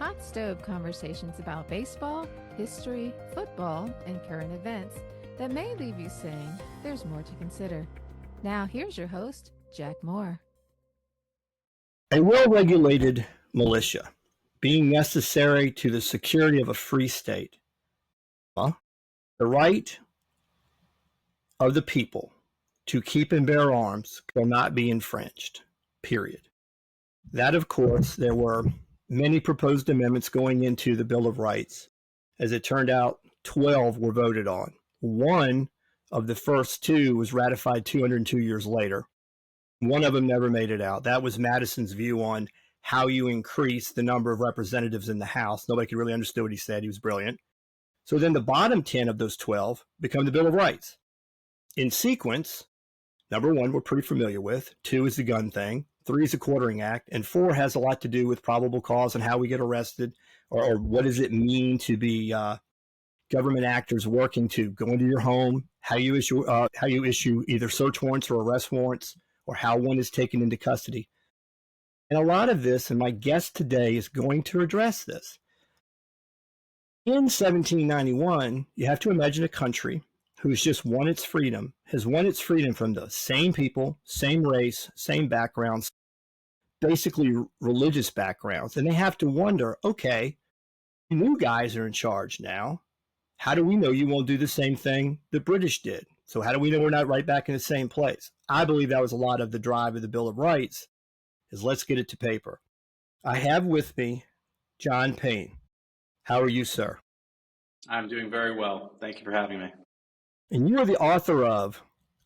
Hot stove conversations about baseball, history, football, and current events that may leave you saying there's more to consider. Now, here's your host, Jack Moore. A well-regulated militia being necessary to the security of a free state. The right of the people to keep and bear arms will not be infringed, period. That, of course, there were many proposed amendments going into the Bill of Rights. As it turned out, 12 were voted on. One of the first two was ratified 202 years later. One of them never made it out. That was Madison's view on how you increase the number of representatives in the House. Nobody could really understand what he said. He was brilliant. So then the bottom 10 of those 12 become the Bill of Rights. In sequence, number one, we're pretty familiar with. 2 is the gun thing. 3 is the Quartering Act. And 4 has a lot to do with probable cause and how we get arrested, or what does it mean to be government actors working to go into your home, how you issue either search warrants or arrest warrants, or how one is taken into custody. And a lot of this, and my guest today is going to address this. In 1791, you have to imagine a country who's just won its freedom, has won its freedom from the same people, same race, same backgrounds, basically religious backgrounds. And they have to wonder, okay, new guys are in charge now. How do we know you won't do the same thing the British did? So how do we know we're not right back in the same place? I believe that was a lot of the drive of the Bill of Rights, is let's get it to paper. I have with me John Payne. How are you, sir? I'm doing very well. Thank you for having me. And you are the author of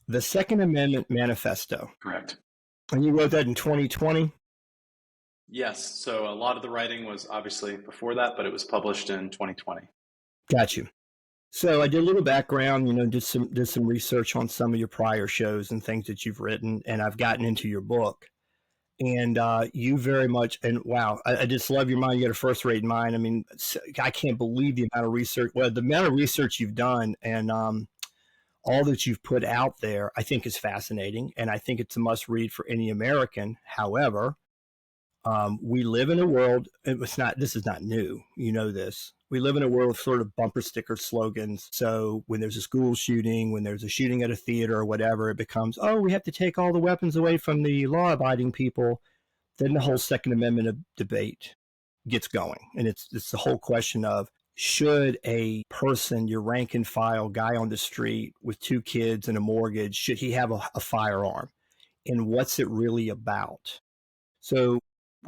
the Second Amendment Manifesto. Correct. And you wrote that in 2020? Yes. So a lot of the writing was obviously before that, but it was published in 2020. Got you. So I did a little background, did some research on some of your prior shows and things that you've written, and I've gotten into your book. And you very much, and wow, I just love your mind. You got a first-rate mind. I mean, I can't believe the amount of research you've done, and all that you've put out there, I think is fascinating, and I think it's a must-read for any American. However, we live in a world, this is not new, you know this. We live in a world of sort of bumper sticker slogans. So when there's a school shooting, when there's a shooting at a theater or whatever, it becomes, oh, we have to take all the weapons away from the law-abiding people. Then the whole Second Amendment debate gets going. And it's the whole question of, should a person, your rank and file guy on the street with 2 kids and a mortgage, should he have a firearm? And what's it really about? So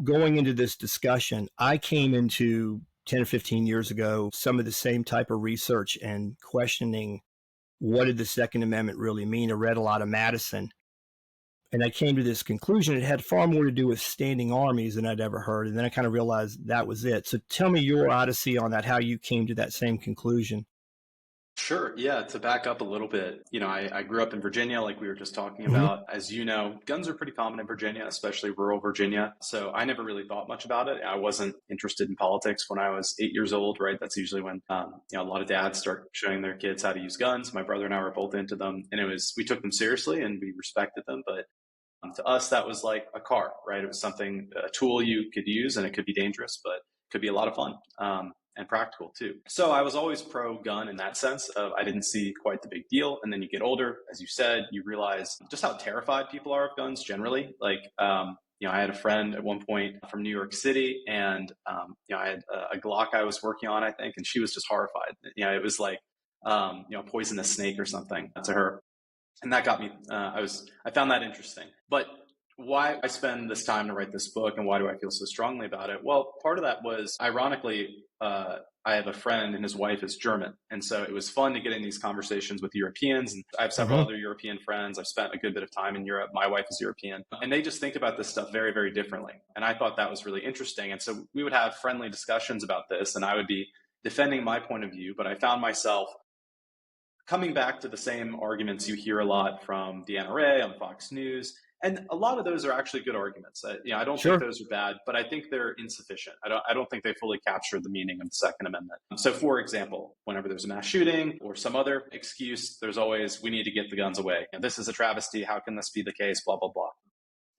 going into this discussion, I came into 10 or 15 years ago, some of the same type of research and questioning what did the Second Amendment really mean. I read a lot of Madison, and I came to this conclusion. It had far more to do with standing armies than I'd ever heard. And then I kind of realized that was it. So tell me your odyssey on that, how you came to that same conclusion. Sure. Yeah. To back up a little bit, I grew up in Virginia, like we were just talking about. As you know, guns are pretty common in Virginia, especially rural Virginia. So I never really thought much about it. I wasn't interested in politics when I was 8 years old, right? That's usually when, a lot of dads start showing their kids how to use guns. My brother and I were both into them, and we took them seriously and we respected them. But to us, that was like a car, right? It was a tool you could use, and it could be dangerous, but it could be a lot of fun. And practical too. So I was always pro-gun in that sense of I didn't see quite the big deal. And then you get older, as you said, you realize just how terrified people are of guns generally. Like, I had a friend at one point from New York City, and, I had a Glock I was working on, I think, and she was just horrified. It was like, poisonous snake or something to her. And that got me, I found that interesting. But why I spend this time to write this book and why do I feel so strongly about it? Well, part of that was, ironically, I have a friend and his wife is German. And so it was fun to get in these conversations with Europeans. And I have several other European friends. I've spent a good bit of time in Europe. My wife is European. And they just think about this stuff very, very differently. And I thought that was really interesting. And so we would have friendly discussions about this, and I would be defending my point of view. But I found myself coming back to the same arguments you hear a lot from the NRA on Fox News. And a lot of those are actually good arguments. I don't think those are bad, but I think they're insufficient. I don't think they fully capture the meaning of the Second Amendment. So, for example, whenever there's a mass shooting or some other excuse, there's always, we need to get the guns away. And this is a travesty. How can this be the case? Blah, blah, blah.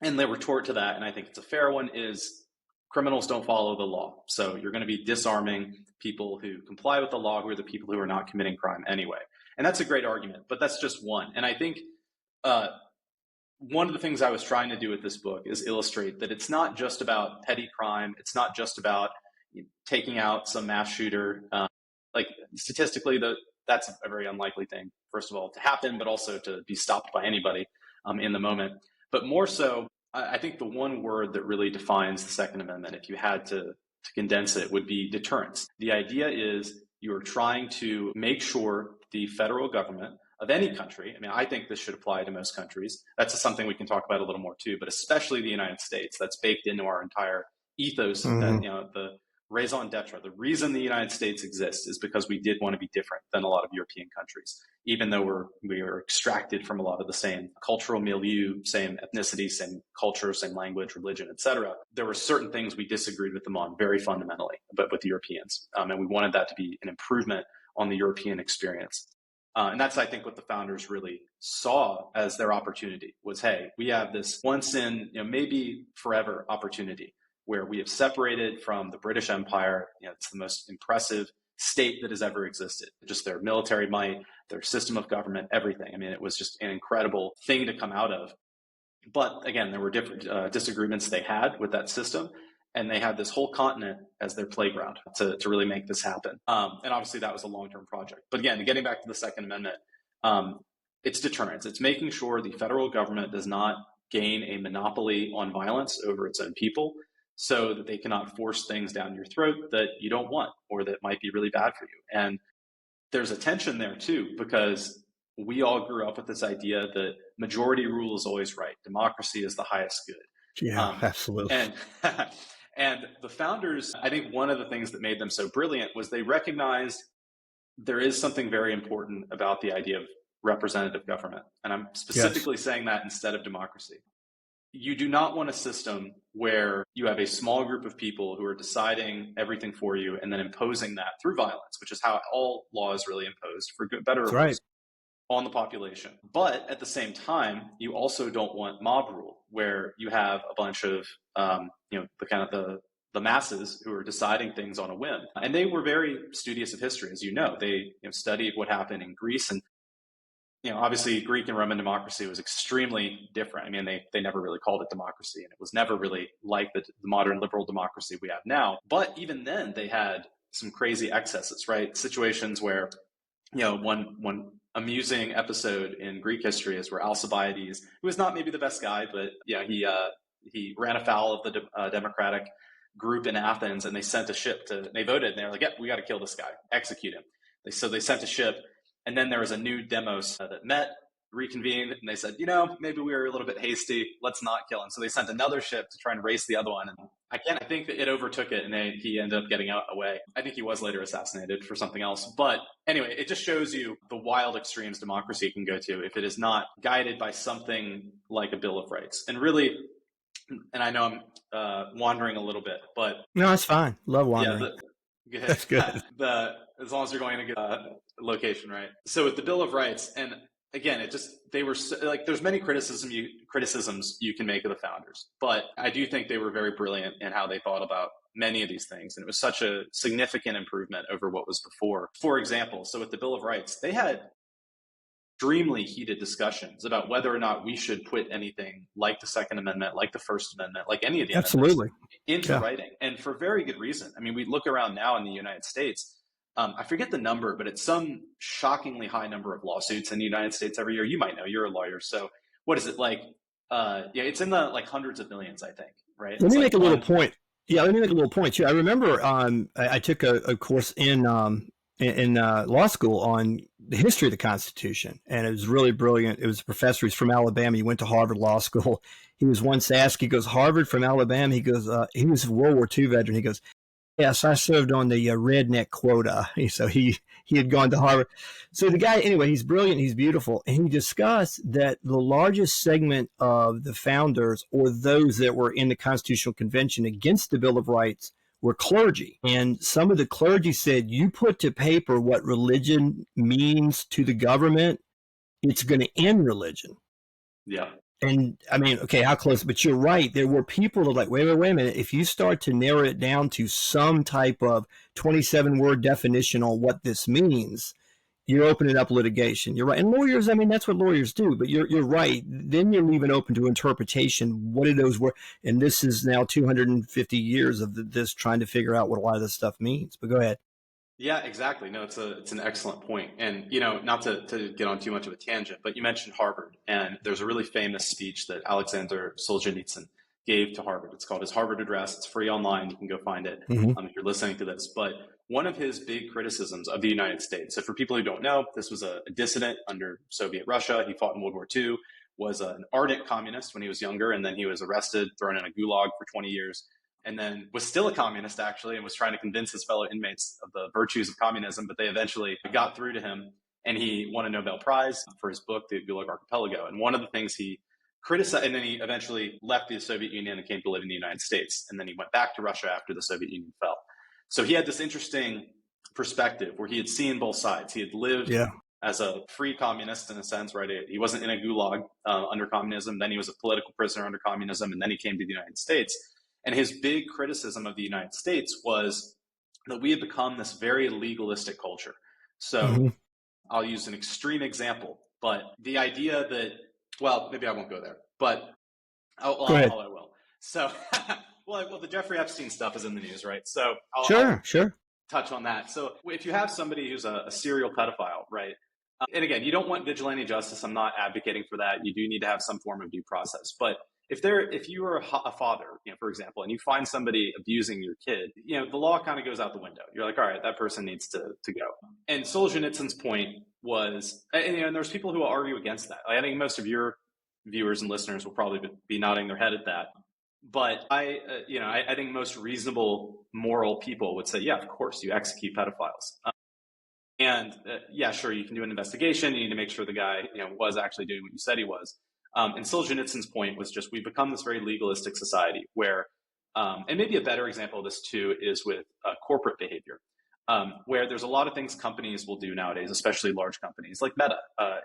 And the retort to that, and I think it's a fair one, is criminals don't follow the law. So you're going to be disarming people who comply with the law, who are the people who are not committing crime anyway. And that's a great argument, but that's just one. And I think one of the things I was trying to do with this book is illustrate that it's not just about petty crime. It's not just about taking out some mass shooter. Like statistically, that's a very unlikely thing, first of all, to happen, but also to be stopped by anybody in the moment. But more so, I think the one word that really defines the Second Amendment, if you had to condense it, would be deterrence. The idea is you are trying to make sure the federal government of any country, I mean, I think this should apply to most countries. That's something we can talk about a little more too, but especially the United States, that's baked into our entire ethos. Mm-hmm. The raison d'etre, the reason the United States exists is because we did want to be different than a lot of European countries, even though we were extracted from a lot of the same cultural milieu, same ethnicity, same culture, same language, religion, etc. There were certain things we disagreed with them on very fundamentally, but with the Europeans, and we wanted that to be an improvement on the European experience. And that's, I think, what the founders really saw as their opportunity was, hey, we have this once in, maybe forever opportunity where we have separated from the British Empire. It's the most impressive state that has ever existed. Just their military might, their system of government, everything. I mean, it was just an incredible thing to come out of. But again, there were different disagreements they had with that system. And they had this whole continent as their playground to really make this happen. And obviously that was a long-term project. But again, getting back to the Second Amendment, it's deterrence. It's making sure the federal government does not gain a monopoly on violence over its own people so that they cannot force things down your throat that you don't want or that might be really bad for you. And there's a tension there too, because we all grew up with this idea that majority rule is always right. Democracy is the highest good. Yeah, absolutely. And the founders, I think one of the things that made them so brilliant was they recognized there is something very important about the idea of representative government. And I'm specifically saying that instead of democracy. You do not want a system where you have a small group of people who are deciding everything for you and then imposing that through violence, which is how all law is really imposed, for good, better or worse, on the population. But at the same time, you also don't want mob rule, where you have a bunch of the masses who are deciding things on a whim. And they were very studious of history, as you know. They studied what happened in Greece, and obviously Greek and Roman democracy was extremely different. I mean, they never really called it democracy, and it was never really like the modern liberal democracy we have now. But even then, they had some crazy excesses, right? Situations where, one amusing episode in Greek history is where Alcibiades, who was not maybe the best guy, but he ran afoul of the democratic group in Athens, and they sent a ship they voted, and they were like, we got to kill this guy, execute him. So they sent a ship, and then there was a new demos that met, reconvened, and they said, maybe we were a little bit hasty, let's not kill him. So they sent another ship to try and race the other one, and I think that it overtook it, and he ended up getting away. I think he was later assassinated for something else. But anyway, it just shows you the wild extremes democracy can go to if it is not guided by something like a Bill of Rights. And really, and I know I'm wandering a little bit, but no, it's fine. Love wandering. Yeah, that's good. As long as you're going to get a location, right? So with the Bill of Rights, and again, they were like, there's many criticisms you can make of the founders, but I do think they were very brilliant in how they thought about many of these things. And it was such a significant improvement over what was before. For example, so with the Bill of Rights, they had extremely heated discussions about whether or not we should put anything like the Second Amendment, like the First Amendment, like any of the amendments into writing. And for very good reason. I mean, we look around now in the United States, I forget the number, but it's some shockingly high number of lawsuits in the United States every year. You might know, you're a lawyer. So what is it like? It's in the hundreds of millions, I think, right? Let me make a little point. Yeah, let me make a little point too. I remember I took a course in law school on the history of the Constitution, and it was really brilliant. It was a professor. He's from Alabama. He went to Harvard Law School. He was once asked, he goes, Harvard from Alabama? He goes, he was a World War II veteran. He goes, yes, I served on the redneck quota. So he had gone to Harvard. So the guy, anyway, he's brilliant. He's beautiful. And he discussed that the largest segment of the founders, or those that were in the Constitutional Convention against the Bill of Rights, were clergy. And some of the clergy said, you put to paper what religion means to the government, it's going to end religion. Yeah. And I mean, okay, how close? But you're right. There were people that like, wait a minute. If you start to narrow it down to some type of 27-word definition on what this means, you're opening up litigation. You're right. And lawyers, I mean, that's what lawyers do. But you're right. Then you're leaving open to interpretation. What did those words? And this is now 250 years of this trying to figure out what a lot of this stuff means. But go ahead. Yeah, exactly. No, it's an excellent point. And, you know, not to get on too much of a tangent, but you mentioned Harvard, and there's a really famous speech that Alexander Solzhenitsyn gave to Harvard. It's called his Harvard Address. It's free online. You can go find it if you're listening to this. But one of his big criticisms of the United States, so for people who don't know, this was a dissident under Soviet Russia. He fought in World War II, was an ardent communist when he was younger, and then he was arrested, thrown in a gulag for 20 years. And then was still a communist, actually, and was trying to convince his fellow inmates of the virtues of communism, but they eventually got through to him, and he won a Nobel Prize for his book, The Gulag Archipelago. And one of the things he criticized, and then he eventually left the Soviet Union and came to live in the United States, and then he went back to Russia after the Soviet Union fell. So he had this interesting perspective where he had seen both sides. He had lived as a free communist in a sense, right? He wasn't in a gulag under communism. Then he was a political prisoner under communism, and then he came to the United States. And his big criticism of the United States was that we had become this very legalistic culture. So I'll use an extreme example, but the idea that, well, maybe I won't go there, but I will. So, well, the Jeffrey Epstein stuff is in the news, right? So I'll touch on that. So if you have somebody who's a serial pedophile, right? And again, you don't want vigilante justice. I'm not advocating for that. You do need to have some form of due process, but if you are a father, you know, for example, and you find somebody abusing your kid, you know, the law kind of goes out the window. You're like, all right, that person needs to go. And Solzhenitsyn's point was, and there's people who will argue against that. I think most of your viewers and listeners will probably be nodding their head at that. But I think most reasonable, moral people would say, yeah, of course, you execute pedophiles. Yeah, sure, you can do an investigation. You need to make sure the guy, you know, was actually doing what you said he was. And Solzhenitsyn's point was just we've become this very legalistic society where, and maybe a better example of this too is with corporate behavior, where there's a lot of things companies will do nowadays, especially large companies like Meta,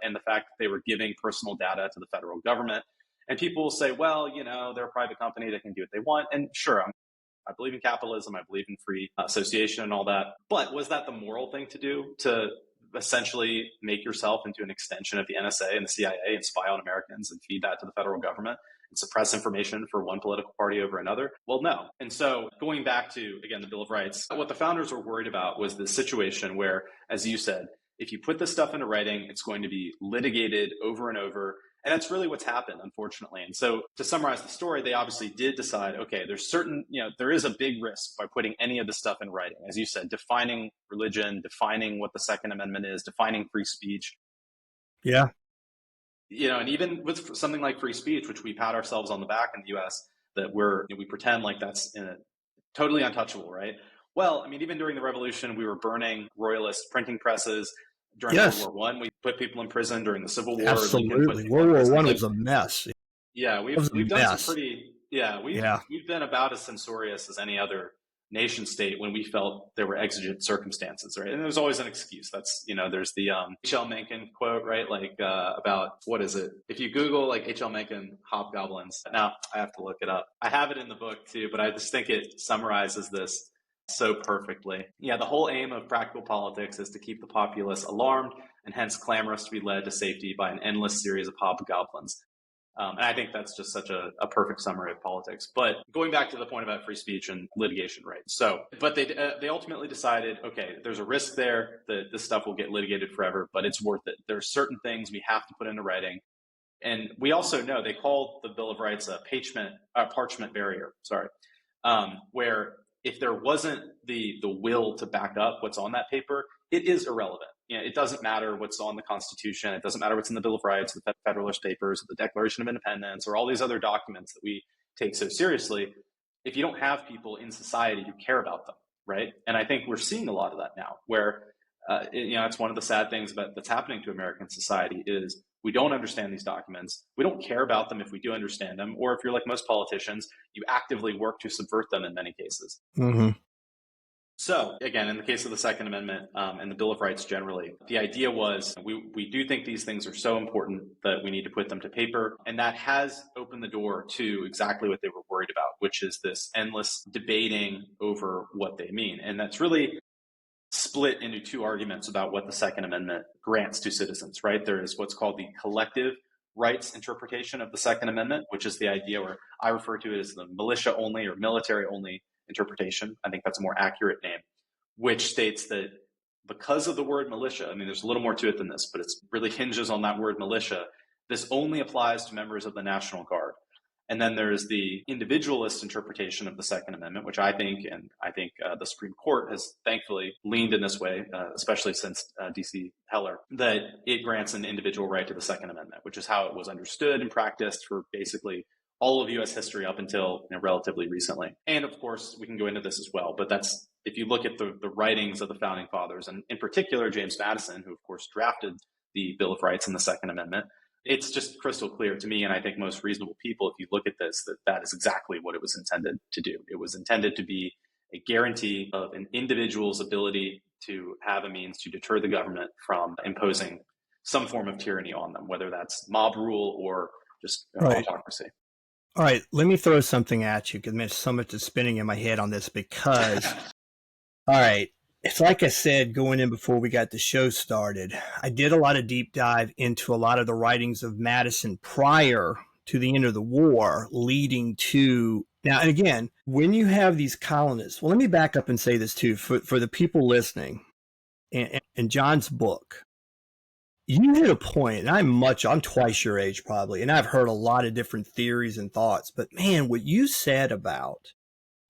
and the fact that they were giving personal data to the federal government. And people will say, well, you know, they're a private company, they can do what they want. And sure, I believe in capitalism, I believe in free association and all that. But was that the moral thing to do, to essentially make yourself into an extension of the NSA and the CIA and spy on Americans and feed that to the federal government and suppress information for one political party over another? Well, no. And so going back to, again, the Bill of Rights, what the founders were worried about was the situation where, as you said, if you put this stuff into writing, it's going to be litigated over and over. And that's really what's happened, unfortunately. And so to summarize the story, they obviously did decide, okay, there is a big risk by putting any of this stuff in writing. As you said, defining religion, defining what the Second Amendment is, defining free speech. Yeah. You know, and even with something like free speech, which we pat ourselves on the back in the US, that we pretend like that's totally untouchable, right? Well, I mean, even during the revolution, we were burning royalist printing presses. During World War I, we put people in prison. During the Civil War. Absolutely. World War I was a mess. Yeah, we've done some pretty, we've been about as censorious as any other nation state when we felt there were exigent circumstances, right? And there's always an excuse. That's, you know, there's the H.L. Mencken quote, right? Like about, what is it? If you Google like H.L. Mencken hobgoblins, now I have to look it up. I have it in the book too, but I just think it summarizes this so perfectly. Yeah, the whole aim of practical politics is to keep the populace alarmed and hence clamorous to be led to safety by an endless series of hobgoblins. And I think that's just such a perfect summary of politics. But going back to the point about free speech and litigation, right? So, but they ultimately decided, okay, there's a risk there that this stuff will get litigated forever, but it's worth it. There are certain things we have to put into writing. And we also know they called the Bill of Rights a parchment barrier, where if there wasn't the will to back up what's on that paper, it is irrelevant. You know, it doesn't matter what's on the Constitution. It doesn't matter what's in the Bill of Rights, the Federalist Papers, the Declaration of Independence, or all these other documents that we take so seriously. If you don't have people in society who care about them, right? And I think we're seeing a lot of that now, where it's one of the sad things that's happening to American society is we don't understand these documents. We don't care about them if we do understand them, or if you're like most politicians, you actively work to subvert them in many cases. Mm-hmm. So, again, in the case of the Second Amendment and the Bill of Rights generally, the idea was we do think these things are so important that we need to put them to paper. And that has opened the door to exactly what they were worried about, which is this endless debating over what they mean. And that's really split into two arguments about what the Second Amendment grants to citizens, right? There is what's called the collective rights interpretation of the Second Amendment, which is the idea where I refer to it as the militia only or military only interpretation. I think that's a more accurate name, which states that because of the word militia, I mean, there's a little more to it than this, but it really hinges on that word militia. This only applies to members of the National Guard. And then there's the individualist interpretation of the Second Amendment, which I think the Supreme Court has thankfully leaned in this way, especially since D.C. Heller, that it grants an individual right to the Second Amendment, which is how it was understood and practiced for basically all of U.S. history up until relatively recently. And of course, we can go into this as well, but that's if you look at the writings of the Founding Fathers, and in particular James Madison, who of course drafted the Bill of Rights and the Second Amendment, it's just crystal clear to me, and I think most reasonable people, if you look at this, that is exactly what it was intended to do. It was intended to be a guarantee of an individual's ability to have a means to deter the government from imposing some form of tyranny on them, whether that's mob rule or just autocracy. All right, let me throw something at you because there's so much is spinning in my head on this because, all right, it's like I said going in before we got the show started, I did a lot of deep dive into a lot of the writings of Madison prior to the end of the war leading to now. And again, when you have these colonists, well, let me back up and say this too, for the people listening in John's book, you hit a point, and I'm twice your age probably, and I've heard a lot of different theories and thoughts, but man, what you said about,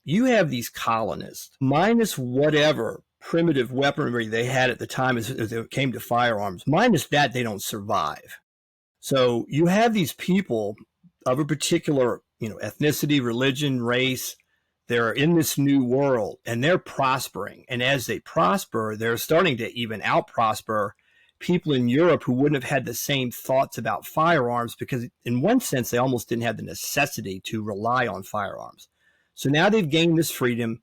you have these colonists minus whatever primitive weaponry they had at the time as it came to firearms. Minus that, they don't survive. So you have these people of a particular, ethnicity, religion, race. They're in this new world and they're prospering. And as they prosper, they're starting to even out-prosper people in Europe who wouldn't have had the same thoughts about firearms because in one sense, they almost didn't have the necessity to rely on firearms. So now they've gained this freedom.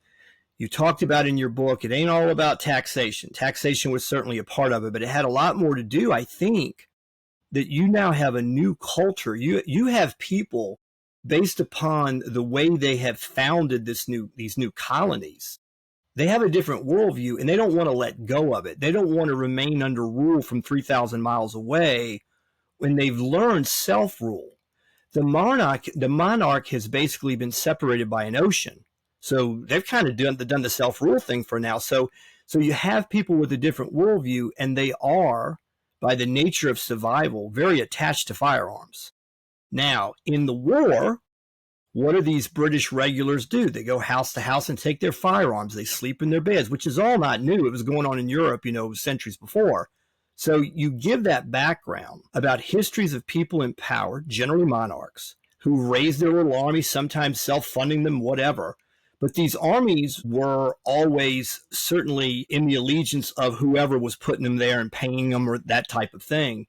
You talked about in your book, it ain't all about taxation. Taxation was certainly a part of it, but it had a lot more to do, I think, that you now have a new culture. You have people based upon the way they have founded these new colonies. They have a different worldview and they don't want to let go of it. They don't want to remain under rule from 3,000 miles away when they've learned self-rule. The monarch has basically been separated by an ocean. So they've kind of done the self-rule thing for now. So you have people with a different worldview, and they are, by the nature of survival, very attached to firearms. Now, in the war, what do these British regulars do? They go house to house and take their firearms. They sleep in their beds, which is all not new. It was going on in Europe, centuries before. So you give that background about histories of people in power, generally monarchs, who raise their little armies, sometimes self-funding them, whatever. But these armies were always certainly in the allegiance of whoever was putting them there and paying them or that type of thing.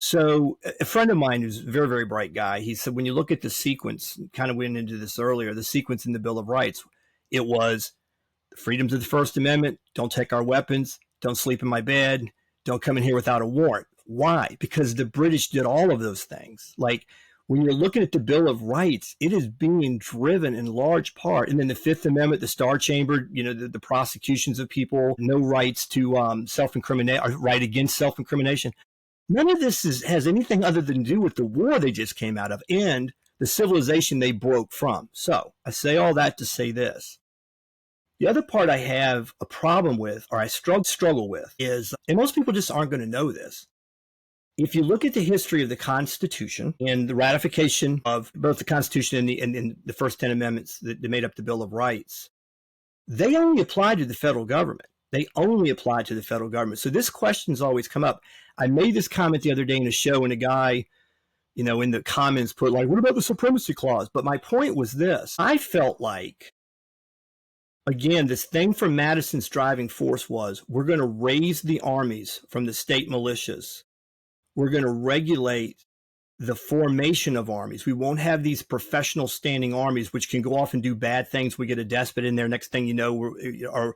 So a friend of mine who's a very, very bright guy, he said, when you look at the sequence, kind of went into this earlier, the sequence in the Bill of Rights, it was the freedoms of the First Amendment, don't take our weapons, don't sleep in my bed, don't come in here without a warrant. Why? Because the British did all of those things. Like, when you're looking at the Bill of Rights, it is being driven in large part. And then the Fifth Amendment, the Star Chamber, the prosecutions of people, no rights to self-incriminate, or right against self-incrimination. None of this has anything other than to do with the war they just came out of and the civilization they broke from. So I say all that to say this. The other part I have a problem with, or I struggle with, is, and most people just aren't going to know this, if you look at the history of the Constitution and the ratification of both the Constitution and the first 10 amendments that made up the Bill of Rights, they only apply to the federal government. They only apply to the federal government. So this question's always come up. I made this comment the other day in a show, and a guy, in the comments put like, what about the Supremacy Clause? But my point was this. I felt like, again, this thing from Madison's driving force was, we're going to raise the armies from the state militias. We're going to regulate the formation of armies. We won't have these professional standing armies, which can go off and do bad things. We get a despot in there. Next thing you know, or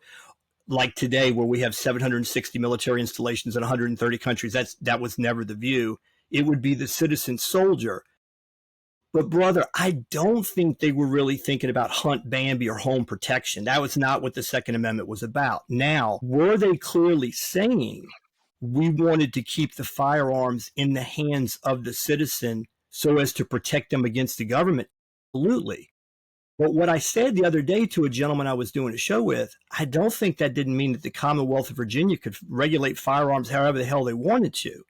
like today, where we have 760 military installations in 130 countries. That was never the view. It would be the citizen soldier. But brother, I don't think they were really thinking about hunt Bambi or home protection. That was not what the Second Amendment was about. Now, were they clearly saying we wanted to keep the firearms in the hands of the citizen so as to protect them against the government? Absolutely. But what I said the other day to a gentleman I was doing a show with, I don't think that didn't mean that the Commonwealth of Virginia could regulate firearms however the hell they wanted to.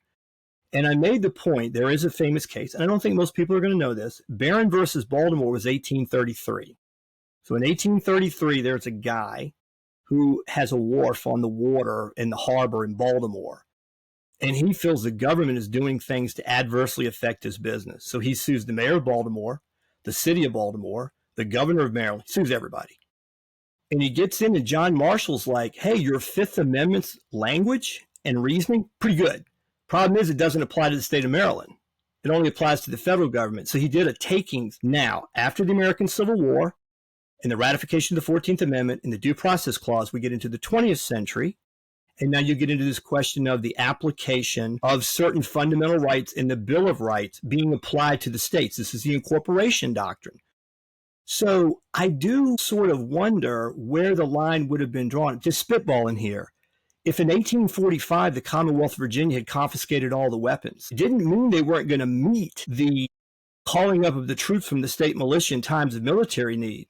And I made the point, there is a famous case, and I don't think most people are going to know this. Barron versus Baltimore was 1833. So in 1833, there's a guy who has a wharf on the water in the harbor in Baltimore. And he feels the government is doing things to adversely affect his business. So he sues the mayor of Baltimore, the city of Baltimore, the governor of Maryland, sues everybody. And he gets in and John Marshall's like, hey, your Fifth Amendment's language and reasoning, pretty good. Problem is, it doesn't apply to the state of Maryland. It only applies to the federal government. So he did a takings. Now, after the American Civil War and the ratification of the 14th Amendment and the Due Process Clause, we get into the 20th century. And now you get into this question of the application of certain fundamental rights in the Bill of Rights being applied to the states. This is the incorporation doctrine. So I do sort of wonder where the line would have been drawn. Just spitballing here. If in 1845 the Commonwealth of Virginia had confiscated all the weapons, it didn't mean they weren't going to meet the calling up of the troops from the state militia in times of military need.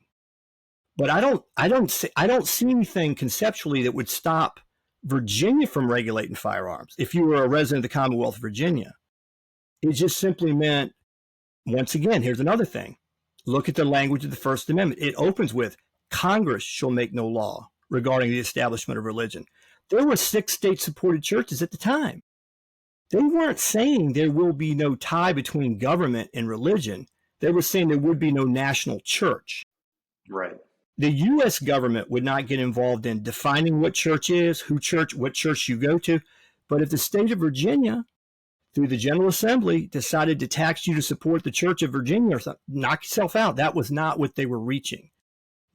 But I don't see anything conceptually that would stop Virginia from regulating firearms. If you were a resident of the Commonwealth of Virginia, it just simply meant, once again, here's another thing. Look at the language of the First Amendment. It opens with, Congress shall make no law regarding the establishment of religion. There were 6 state-supported churches at the time. They weren't saying there will be no tie between government and religion. They were saying there would be no national church. Right. The U.S. government would not get involved in defining what church is, what church you go to. But if the state of Virginia, through the General Assembly, decided to tax you to support the Church of Virginia or something, knock yourself out. That was not what they were reaching.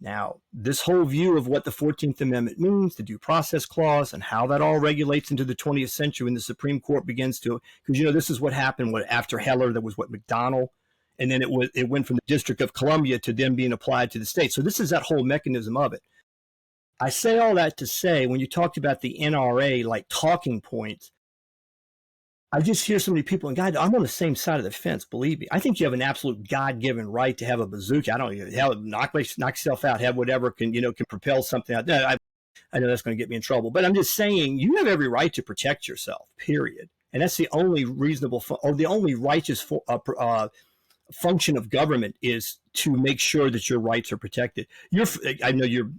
Now, this whole view of what the 14th Amendment means, the Due Process Clause, and how that all regulates into the 20th century when the Supreme Court begins to, because, this is what happened after Heller, there was McDonnell, and then it went from the District of Columbia to then being applied to the state. So this is that whole mechanism of it. I say all that to say, when you talked about the NRA, like talking points, I just hear so many people, and God, I'm on the same side of the fence, believe me. I think you have an absolute God-given right to have a bazooka. I don't know, knock yourself out, have whatever can propel something out. I know that's going to get me in trouble, but I'm just saying you have every right to protect yourself, period. And that's the only reasonable or the only righteous function of government is to make sure that your rights are protected. I know you're,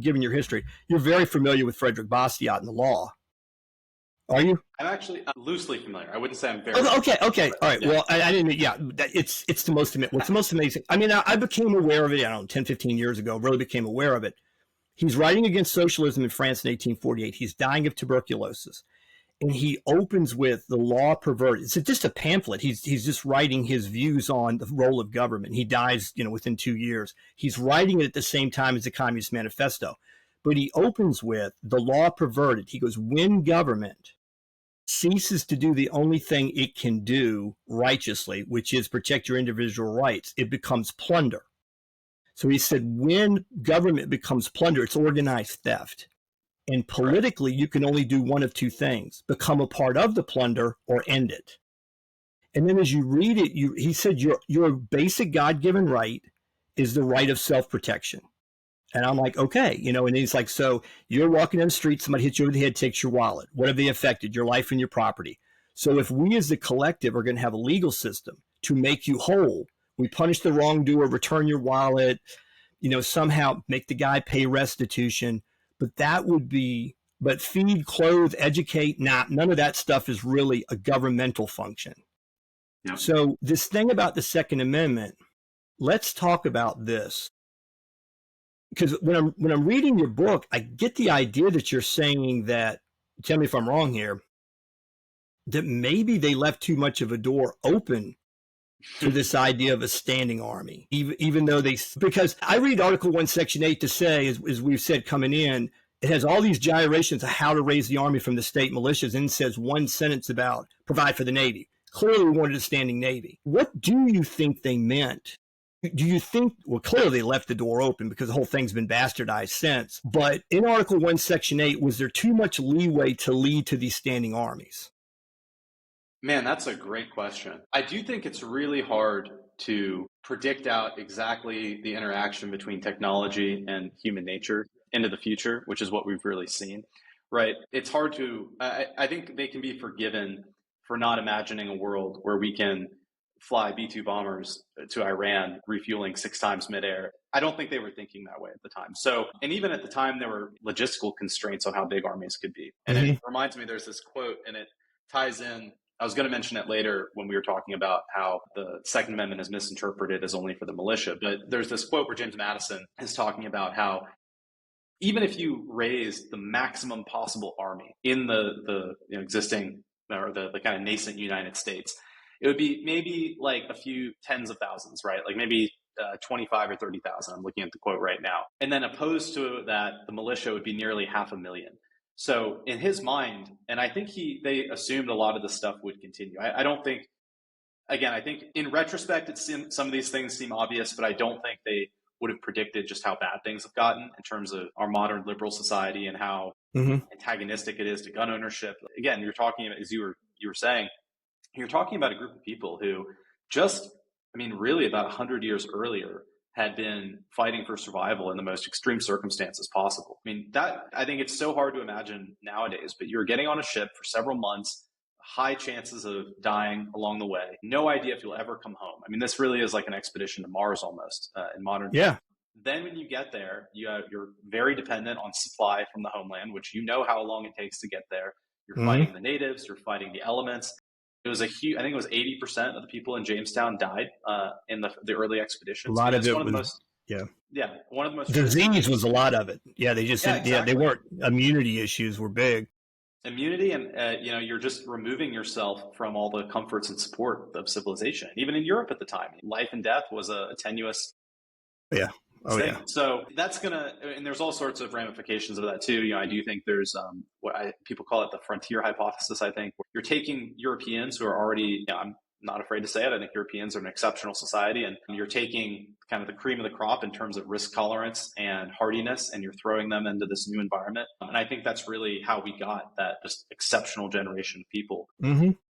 given your history, you're very familiar with Frederick Bastiat and the law. Are you? I'm actually loosely familiar. I wouldn't say I'm very. Okay. All right. Yeah. Well, I didn't. Yeah, it's the most. What's the most amazing? I mean, I became aware of it. I don't know, 10, 15 years ago. Really became aware of it. He's writing against socialism in France in 1848. He's dying of tuberculosis, and he opens with the law perverted. It's just a pamphlet. He's just writing his views on the role of government. He dies, within 2 years. He's writing it at the same time as the Communist Manifesto. But he opens with the law perverted. He goes, when government ceases to do the only thing it can do righteously, which is protect your individual rights, it becomes plunder. So he said, when government becomes plunder, it's organized theft. And politically, you can only do one of two things, become a part of the plunder or end it. And then as you read it, he said, your basic God-given right is the right of self-protection. And I'm like, okay, and he's like, so you're walking down the street, somebody hits you over the head, takes your wallet. What have they affected? Your life and your property. So if we as the collective are going to have a legal system to make you whole, we punish the wrongdoer, return your wallet, somehow make the guy pay restitution. But feed, clothe, educate, none of that stuff is really a governmental function. Yeah. So this thing about the Second Amendment, let's talk about this. Because when I'm reading your book, I get the idea that you're saying that, tell me if I'm wrong here, that maybe they left too much of a door open to this idea of a standing army, even though because I read Article 1, Section 8 to say, as we've said coming in, it has all these gyrations of how to raise the army from the state militias, and says one sentence about provide for the Navy. Clearly, we wanted a standing Navy. What do you think they meant? Do you think, well, clearly they left the door open because the whole thing's been bastardized since. But in Article 1, Section 8, was there too much leeway to lead to these standing armies? Man, that's a great question. I do think it's really hard to predict out exactly the interaction between technology and human nature into the future, which is what we've really seen, right? It's hard to, I think they can be forgiven for not imagining a world where we can fly B-2 bombers to Iran, refueling 6 times midair. I don't think they were thinking that way at the time. So, and even at the time, there were logistical constraints on how big armies could be. And it reminds me, there's this quote, and it ties in. I was going to mention it later when we were talking about how the Second Amendment is misinterpreted as only for the militia. But there's this quote where James Madison is talking about how even if you raise the maximum possible army in the existing or the kind of nascent United States, it would be maybe like a few tens of thousands, right? Like maybe 25 or 30,000. I'm looking at the quote right now. And then opposed to that, the militia would be nearly 500,000. So in his mind, and I think they assumed a lot of this stuff would continue. I don't think, again, I think in retrospect, some of these things seem obvious, but I don't think they would have predicted just how bad things have gotten in terms of our modern liberal society and how antagonistic it is to gun ownership. Again, you're talking about, as you were saying, you're talking about a group of people who really about 100 years earlier had been fighting for survival in the most extreme circumstances possible. I think it's so hard to imagine nowadays, but you're getting on a ship for several months, high chances of dying along the way, no idea if you'll ever come home. This really is like an expedition to Mars almost in modern times. Then when you get there, you're very dependent on supply from the homeland, which you know how long it takes to get there. You're fighting the natives, you're fighting the elements. It was I think it was 80% of the people in Jamestown died in the early expeditions. A lot of it one of the was, one of the most disease was a lot of it. Yeah, they just they weren't, immunity issues were big. Immunity, and you're just removing yourself from all the comforts and support of civilization. Even in Europe at the time, life and death was a tenuous thing. So that's and there's all sorts of ramifications of that too. I do think there's people call it the frontier hypothesis. I think you're taking Europeans who are already, I'm not afraid to say it, I think Europeans are an exceptional society, and you're taking kind of the cream of the crop in terms of risk tolerance and hardiness, and you're throwing them into this new environment. And I think that's really how we got that just exceptional generation of people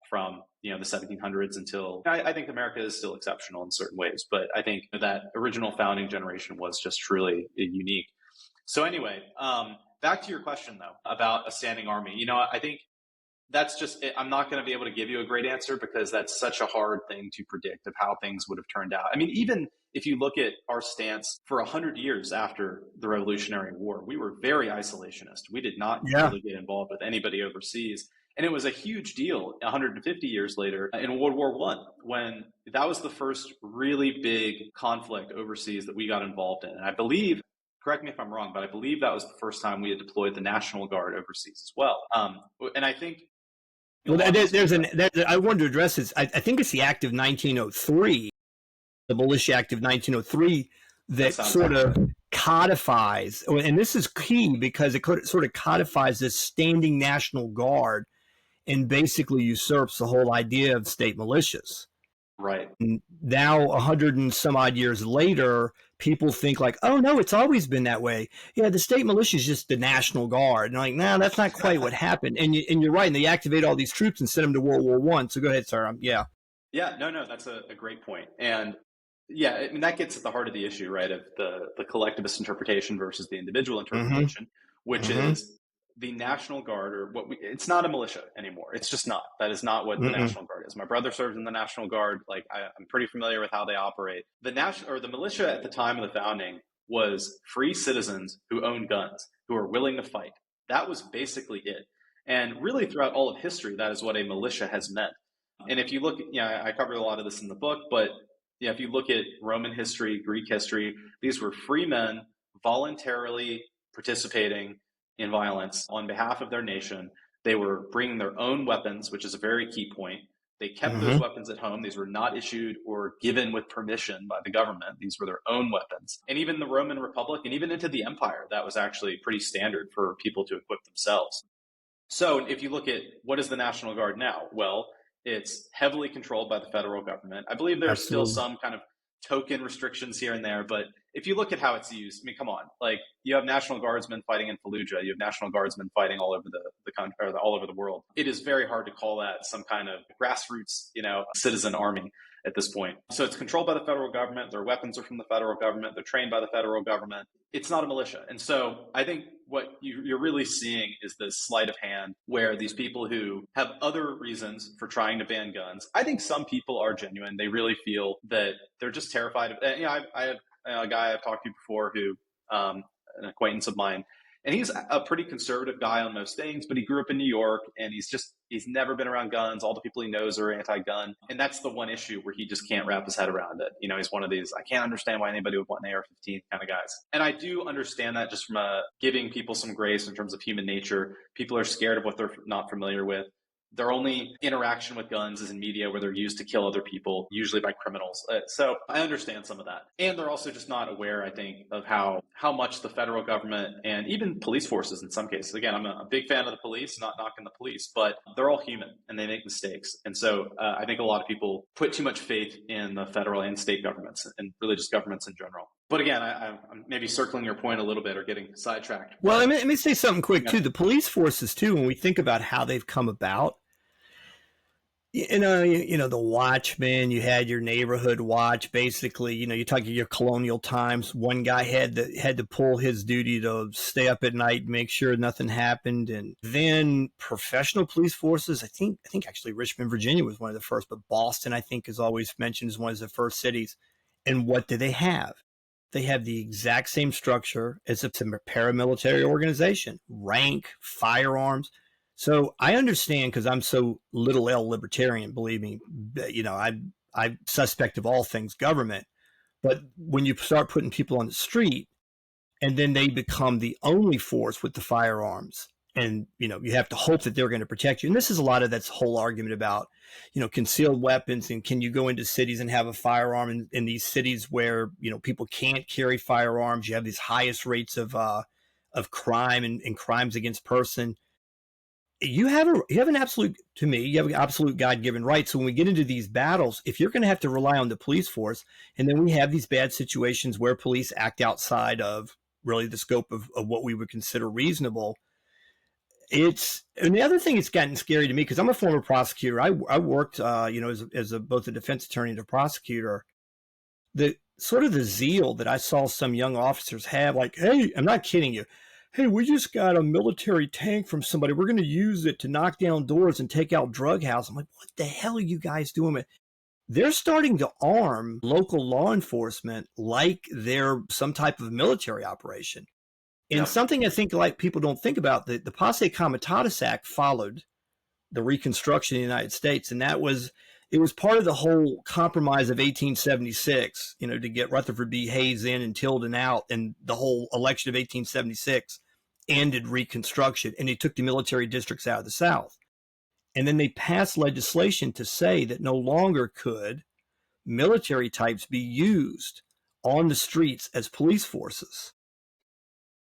from the 1700s until I think America is still exceptional in certain ways, but I think that original founding generation was just truly unique. So anyway, back to your question though about a standing army. I think that's just it. I'm not going to be able to give you a great answer because that's such a hard thing to predict of how things would have turned out. Even if you look at our stance for 100 years after the Revolutionary War, we were very isolationist. We did not really get involved with anybody overseas. And it was a huge deal 150 years later in World War I, when that was the first really big conflict overseas that we got involved in. And I believe, correct me if I'm wrong, but I believe that was the first time we had deployed the National Guard overseas as well. And I think... I wanted to address this. I think it's the Act of 1903, the Militia Act of 1903, that sort of codifies, and this is key because it sort of codifies this standing National Guard and basically usurps the whole idea of state militias. Right. And now, 100 and some odd years later, people think like, oh, no, it's always been that way. Yeah, the state militia is just the National Guard. And like, no, that's not quite what happened. And you're right. And they activate all these troops and send them to World War I. So go ahead, sir. Yeah, no, that's a great point. And that gets at the heart of the issue, right, of the collectivist interpretation versus the individual interpretation, which is the National Guard, or it's not a militia anymore. It's just not. That is not what the National Guard is. My brother served in the National Guard. Like I'm pretty familiar with how they operate. The militia at the time of the founding was free citizens who owned guns, who are willing to fight. That was basically it. And really throughout all of history, that is what a militia has meant. And if you look, I covered a lot of this in the book, but if you look at Roman history, Greek history, these were free men voluntarily participating in violence on behalf of their nation. They were bringing their own weapons, which is a very key point. They kept those weapons at home. These were not issued or given with permission by the government. These were their own weapons. And even the Roman Republic and even into the empire, that was actually pretty standard for people to equip themselves. So if you look at what is the National Guard now, well, it's heavily controlled by the federal government. I believe there's still some kind of token restrictions here and there, but if you look at how it's used, I mean, come on, like you have National Guardsmen fighting in Fallujah, you have National Guardsmen fighting all over the country, or all over the world. It is very hard to call that some kind of grassroots, citizen army at this point. So it's controlled by the federal government. Their weapons are from the federal government. They're trained by the federal government. It's not a militia. And so I think what you're really seeing is this sleight of hand where these people who have other reasons for trying to ban guns, I think some people are genuine. They really feel that they're just terrified of, I have a guy I've talked to before who, an acquaintance of mine, and he's a pretty conservative guy on most things, but he grew up in New York and he's never been around guns. All the people he knows are anti-gun. And that's the one issue where he just can't wrap his head around it. He's one of these, I can't understand why anybody would want an AR-15 kind of guys. And I do understand that just from giving people some grace in terms of human nature. People are scared of what they're not familiar with. Their only interaction with guns is in media where they're used to kill other people, usually by criminals. So I understand some of that. And they're also just not aware, I think, of how much the federal government and even police forces in some cases. Again, I'm a big fan of the police, not knocking the police, but they're all human and they make mistakes. And so I think a lot of people put too much faith in the federal and state governments and religious governments in general. But again, I'm maybe circling your point a little bit or getting sidetracked. Well, let me say something quick, too. The police forces, too, when we think about how they've come about, the watchman, you had your neighborhood watch, basically, you talk your colonial times. One guy had to pull his duty to stay up at night, make sure nothing happened. And then professional police forces, I think actually Richmond, Virginia was one of the first, but Boston, I think, is always mentioned as one of the first cities. And what do they have? They have the exact same structure as a paramilitary organization, rank, firearms. So I understand, because I'm so little L libertarian, believe me, I'm suspect of all things government. But when you start putting people on the street and then they become the only force with the firearms, and, you have to hope that they're going to protect you. And this is a lot of that whole argument about, concealed weapons, and can you go into cities and have a firearm in these cities where, people can't carry firearms. You have these highest rates of crime and crimes against person. You have an absolute, to me, you have an absolute God-given right. So when we get into these battles, if you're going to have to rely on the police force, and then we have these bad situations where police act outside of really the scope of what we would consider reasonable, and the other thing that's gotten scary to me, because I'm a former prosecutor. I worked, as both a defense attorney and a prosecutor. The sort of the zeal that I saw some young officers have, like, hey, I'm not kidding you. Hey, we just got a military tank from somebody. We're going to use it to knock down doors and take out drug houses. I'm like, what the hell are you guys doing? They're starting to arm local law enforcement like they're some type of military operation. And something I think like people don't think about, the Posse Comitatus Act followed the Reconstruction in the United States. And it was part of the whole compromise of 1876, to get Rutherford B. Hayes in and Tilden out. And the whole election of 1876 ended Reconstruction. And they took the military districts out of the South. And then they passed legislation to say that no longer could military types be used on the streets as police forces.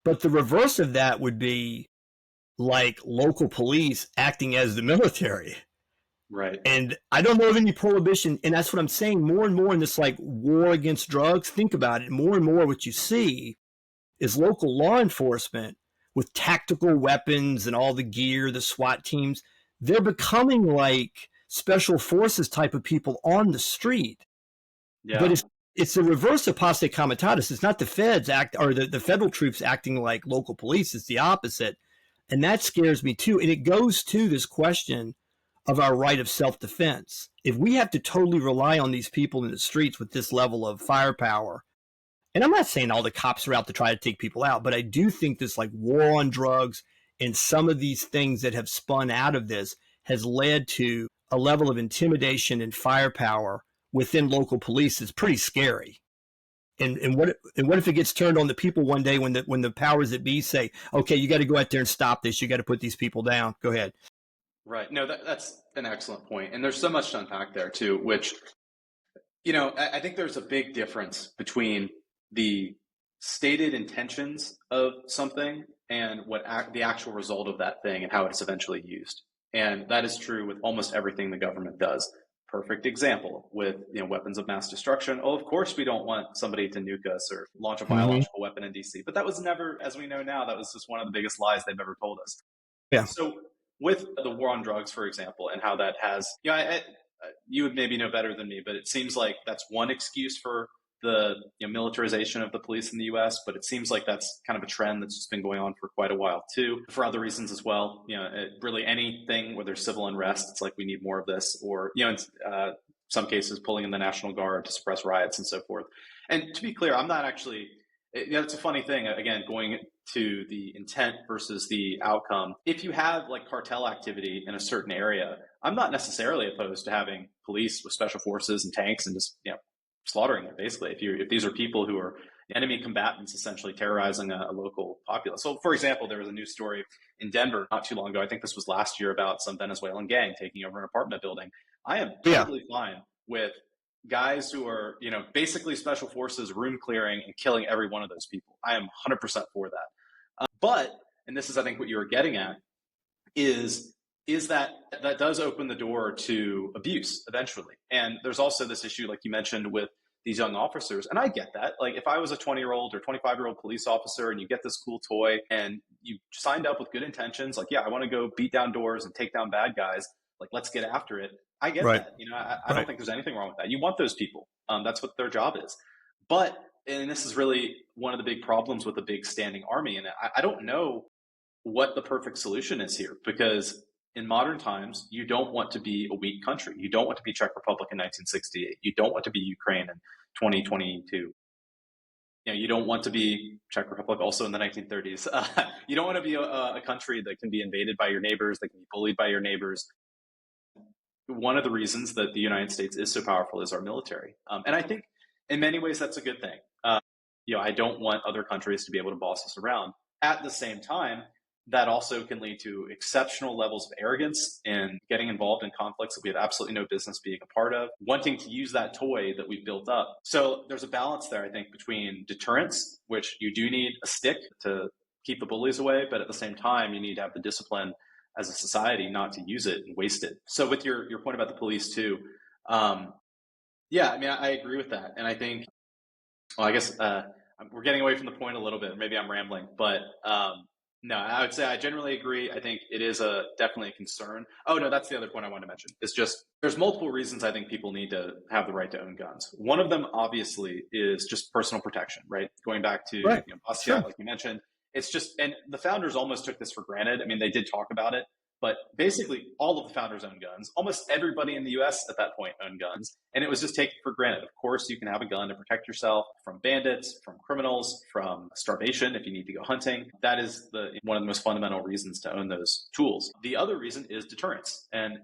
But the reverse of that would be like local police acting as the military. Right. And I don't know of any prohibition. And that's what I'm saying, more and more in this like war against drugs. Think about it. More and more what you see is local law enforcement with tactical weapons and all the gear, the SWAT teams. They're becoming like special forces type of people on the street. Yeah. But it's the reverse of Posse Comitatus. It's not the feds or the federal troops acting like local police. It's the opposite. And that scares me too. And it goes to this question of our right of self-defense. If we have to totally rely on these people in the streets with this level of firepower, and I'm not saying all the cops are out to try to take people out, but I do think this like war on drugs and some of these things that have spun out of this has led to a level of intimidation and firepower within local police is pretty scary. And what if it gets turned on the people one day when the powers that be say, okay, you got to go out there and stop this. You got to put these people down. Go ahead. Right. No, that's an excellent point. And there's so much to unpack there too, which, I think there's a big difference between the stated intentions of something and the actual result of that thing and how it's eventually used. And that is true with almost everything the government does. Perfect example with weapons of mass destruction. Oh, of course we don't want somebody to nuke us or launch a Mm-hmm. biological weapon in DC, but that was never, as we know now, that was just one of the biggest lies they've ever told us. Yeah. So with the war on drugs, for example, and how that has, you would maybe know better than me, but it seems like that's one excuse for the militarization of the police in the U.S. But it seems like that's kind of a trend that's just been going on for quite a while too, for other reasons as well. Really anything where there's civil unrest, it's like we need more of this, or in some cases pulling in the National Guard to suppress riots and so forth. And to be clear, I'm not actually. It's a funny thing, again, going to the intent versus the outcome. If you have like cartel activity in a certain area, I'm not necessarily opposed to having police with special forces and tanks and just slaughtering them, basically. If these are people who are enemy combatants essentially terrorizing a local populace. So, for example, there was a news story in Denver not too long ago. I think this was last year, about some Venezuelan gang taking over an apartment building. I am totally fine with guys who are, basically special forces, room clearing and killing every one of those people. I am 100% for that. But, and this is, I think, what you were getting at, is that does open the door to abuse eventually. And there's also this issue, like you mentioned, with these young officers. And I get that. Like, if I was a 20-year-old or 25-year-old police officer and you get this cool toy and you signed up with good intentions, like, yeah, I want to go beat down doors and take down bad guys, like, let's get after it. I get that. I don't think there's anything wrong with that. You want those people. That's what their job is. But, and this is really one of the big problems with a big standing army. And I don't know what the perfect solution is here, because in modern times, you don't want to be a weak country. You don't want to be Czech Republic in 1968. You don't want to be Ukraine in 2022. You don't want to be Czech Republic also in the 1930s. You don't want to be a country that can be invaded by your neighbors, that can be bullied by your neighbors. One of the reasons that the United States is so powerful is our military. And I think in many ways that's a good thing. I don't want other countries to be able to boss us around. At the same time, that also can lead to exceptional levels of arrogance and getting involved in conflicts that we have absolutely no business being a part of, wanting to use that toy that we've built up. So there's a balance there, I think, between deterrence, which you do need a stick to keep the bullies away, but at the same time, you need to have the discipline as a society not to use it and waste it. So with your point about the police too, I agree with that. And I think, I guess we're getting away from the point a little bit. Maybe I'm rambling, but no, I would say I generally agree. I think it is definitely a concern. Oh, no, that's the other point I wanted to mention. It's just, there's multiple reasons I think people need to have the right to own guns. One of them, obviously, is just personal protection, right? Going back to Basquiat, like you mentioned, it's just, and the founders almost took this for granted. I mean, they did talk about it, but basically all of the founders owned guns. Almost everybody in the US at that point owned guns. And it was just taken for granted. Of course, you can have a gun to protect yourself from bandits, from criminals, from starvation if you need to go hunting. That is one of the most fundamental reasons to own those tools. The other reason is deterrence. And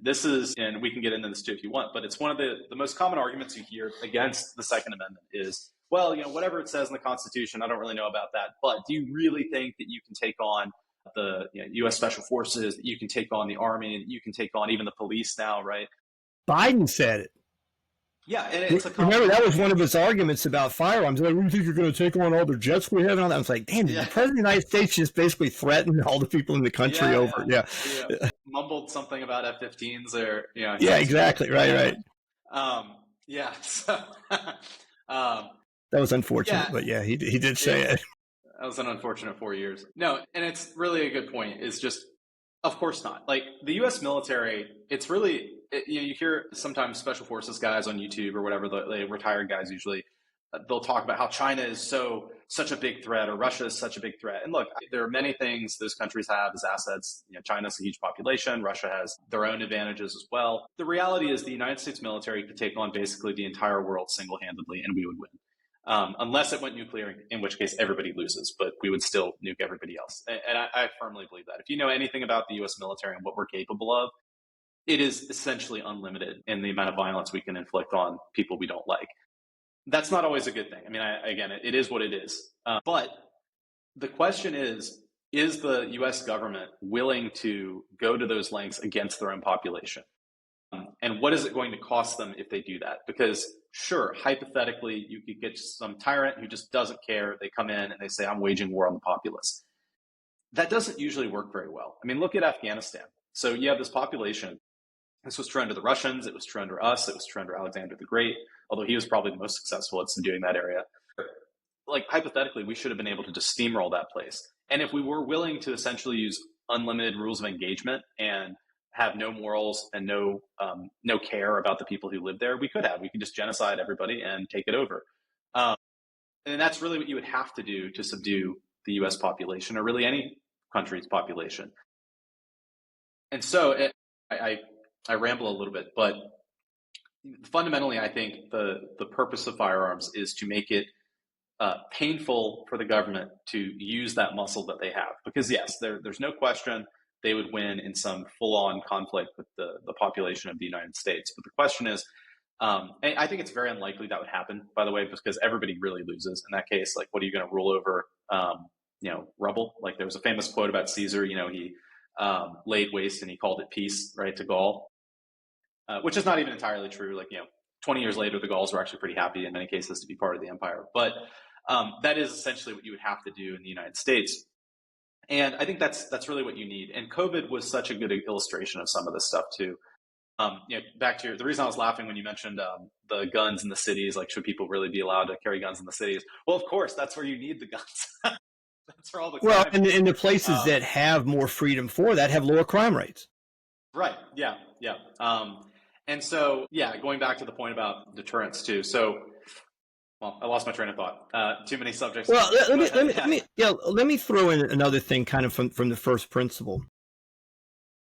we can get into this too if you want, but it's one of the most common arguments you hear against the Second Amendment is, well, whatever it says in the Constitution, I don't really know about that. But do you really think that you can take on the U.S. Special Forces, that you can take on the Army, that you can take on even the police now, right? Biden said it. Yeah, and it's remember that was one of his arguments about firearms. Like, you think you're going to take on all the jets we have and all that? I was like, damn, did the President of the United States just basically threaten all the people in the country over? Yeah. Mumbled something about F-15s or Yeah, exactly. Right. So that was unfortunate, but yeah, he did say it. That was an unfortunate 4 years. No, and it's really a good point. Is just, of course not. Like the U.S. military, it's really, you hear sometimes special forces guys on YouTube or whatever, the retired guys usually, they'll talk about how China is such a big threat or Russia is such a big threat. And look, there are many things those countries have as assets. China's a huge population. Russia has their own advantages as well. The reality is the United States military could take on basically the entire world single-handedly and we would win. Unless it went nuclear, in which case everybody loses, but we would still nuke everybody else. And I firmly believe that. If you know anything about the U.S. military and what we're capable of, it is essentially unlimited in the amount of violence we can inflict on people we don't like. That's not always a good thing. I mean, again, it is what it is. But the question is, is the US government willing to go to those lengths against their own population? And what is it going to cost them if they do that? Because sure, hypothetically, you could get some tyrant who just doesn't care. They come in and they say, I'm waging war on the populace. That doesn't usually work very well. I mean, look at Afghanistan. So you have this population. This was true under the Russians. It was true under us. It was true under Alexander the Great, although he was probably the most successful at subduing that area. Like, hypothetically, we should have been able to just steamroll that place. And if we were willing to essentially use unlimited rules of engagement and have no morals and no care about the people who live there, we could just genocide everybody and take it over. And that's really what you would have to do to subdue the US population, or really any country's population. And so I ramble a little bit, but fundamentally, I think the purpose of firearms is to make it painful for the government to use that muscle that they have. Because yes, there's no question they would win in some full-on conflict with the population of the United States. But the question is, and I think it's very unlikely that would happen, by the way, because everybody really loses in that case. Like, what are you going to rule over, rubble? Like, there was a famous quote about Caesar, he laid waste and he called it peace, right, to Gaul, which is not even entirely true. Like, 20 years later, the Gauls were actually pretty happy in many cases to be part of the empire. But that is essentially what you would have to do in the United States. And I think that's really what you need. And COVID was such a good illustration of some of this stuff too. Back to the reason I was laughing when you mentioned the guns in the cities, like, should people really be allowed to carry guns in the cities? Well, of course, that's where you need the guns. That's where all the crime. Well, and in the places that have more freedom for that have lower crime rates. Right. Yeah. And so, going back to the point about deterrence too. So, well, I lost my train of thought. Too many subjects. Well, let me throw in another thing, kind of from the first principle.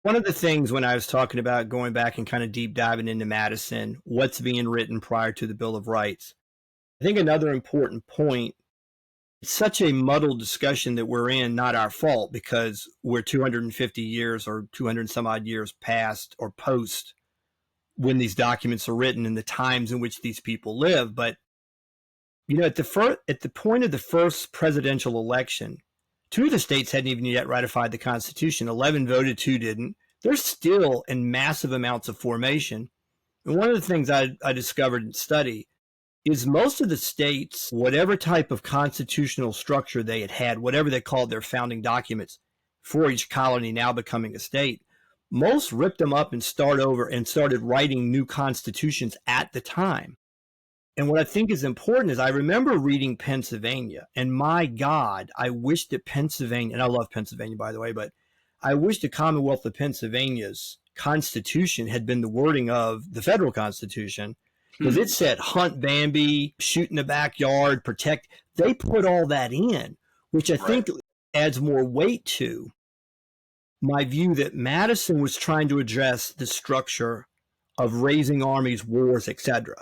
One of the things when I was talking about going back and kind of deep diving into Madison, what's being written prior to the Bill of Rights, I think another important point, it's such a muddled discussion that we're in, not our fault, because we're 250 years or 200 some odd years past or post when these documents are written and the times in which these people live. But, at the point of the first presidential election, 2 of the states hadn't even yet ratified the Constitution. 11 voted, 2 didn't. They're still in massive amounts of formation. And one of the things I discovered in study is most of the states, whatever type of constitutional structure they had, whatever they called their founding documents for each colony now becoming a state, most ripped them up and started writing new constitutions at the time. And what I think is important is I remember reading Pennsylvania, and my God, I wish that Pennsylvania, and I love Pennsylvania, by the way, but I wish the Commonwealth of Pennsylvania's Constitution had been the wording of the federal Constitution, because it said hunt Bambi, shoot in the backyard, protect. They put all that in, which I think adds more weight to my view that Madison was trying to address the structure of raising armies, wars, etc.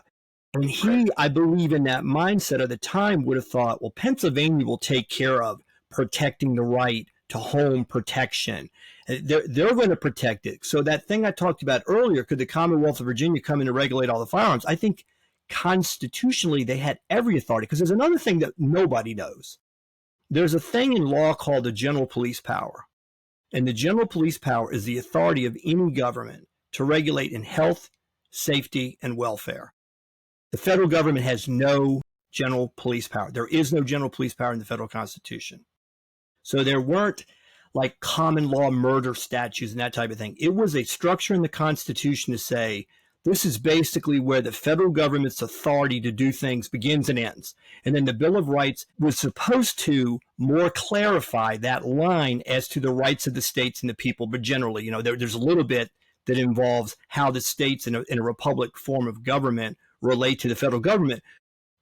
And he, I believe, in that mindset of the time would have thought, well, Pennsylvania will take care of protecting the right to home protection. They're going to protect it. So that thing I talked about earlier, could the Commonwealth of Virginia come in and regulate all the firearms? I think constitutionally they had every authority, because there's another thing that nobody knows. There's a thing in law called the general police power. And the general police power is the authority of any government to regulate in health, safety, and welfare. The federal government has no general police power. There is no general police power in the federal Constitution. So there weren't like common law murder statutes and that type of thing. It was a structure in the Constitution to say, this is basically where the federal government's authority to do things begins and ends. And then the Bill of Rights was supposed to more clarify that line as to the rights of the states and the people. But generally, there's a little bit that involves how the states in a republic form of government relate to the federal government.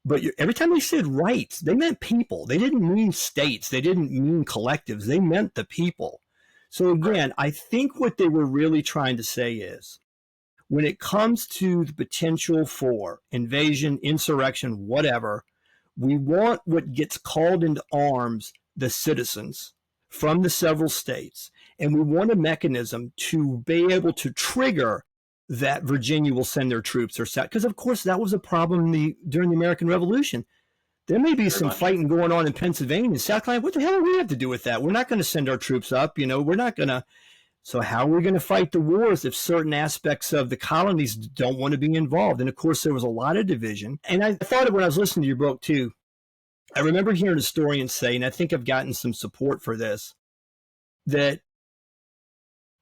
But every time they said rights, they meant people. They didn't mean states. They didn't mean collectives. They meant the people. So again, I think what they were really trying to say is, when it comes to the potential for invasion, insurrection, whatever, we want what gets called into arms the citizens from the several states. And we want a mechanism to be able to trigger that Virginia will send their troops or set. Because, of course, that was a problem during the American Revolution. There may be very some much. fighting going on in Pennsylvania and South Carolina. What the hell do we have to do with that? We're not going to send our troops up. We're not going to. So how are we going to fight the wars if certain aspects of the colonies don't want to be involved? And of course, there was a lot of division. And I thought of when I was listening to your book too, I remember hearing historians say, and I think I've gotten some support for this, that,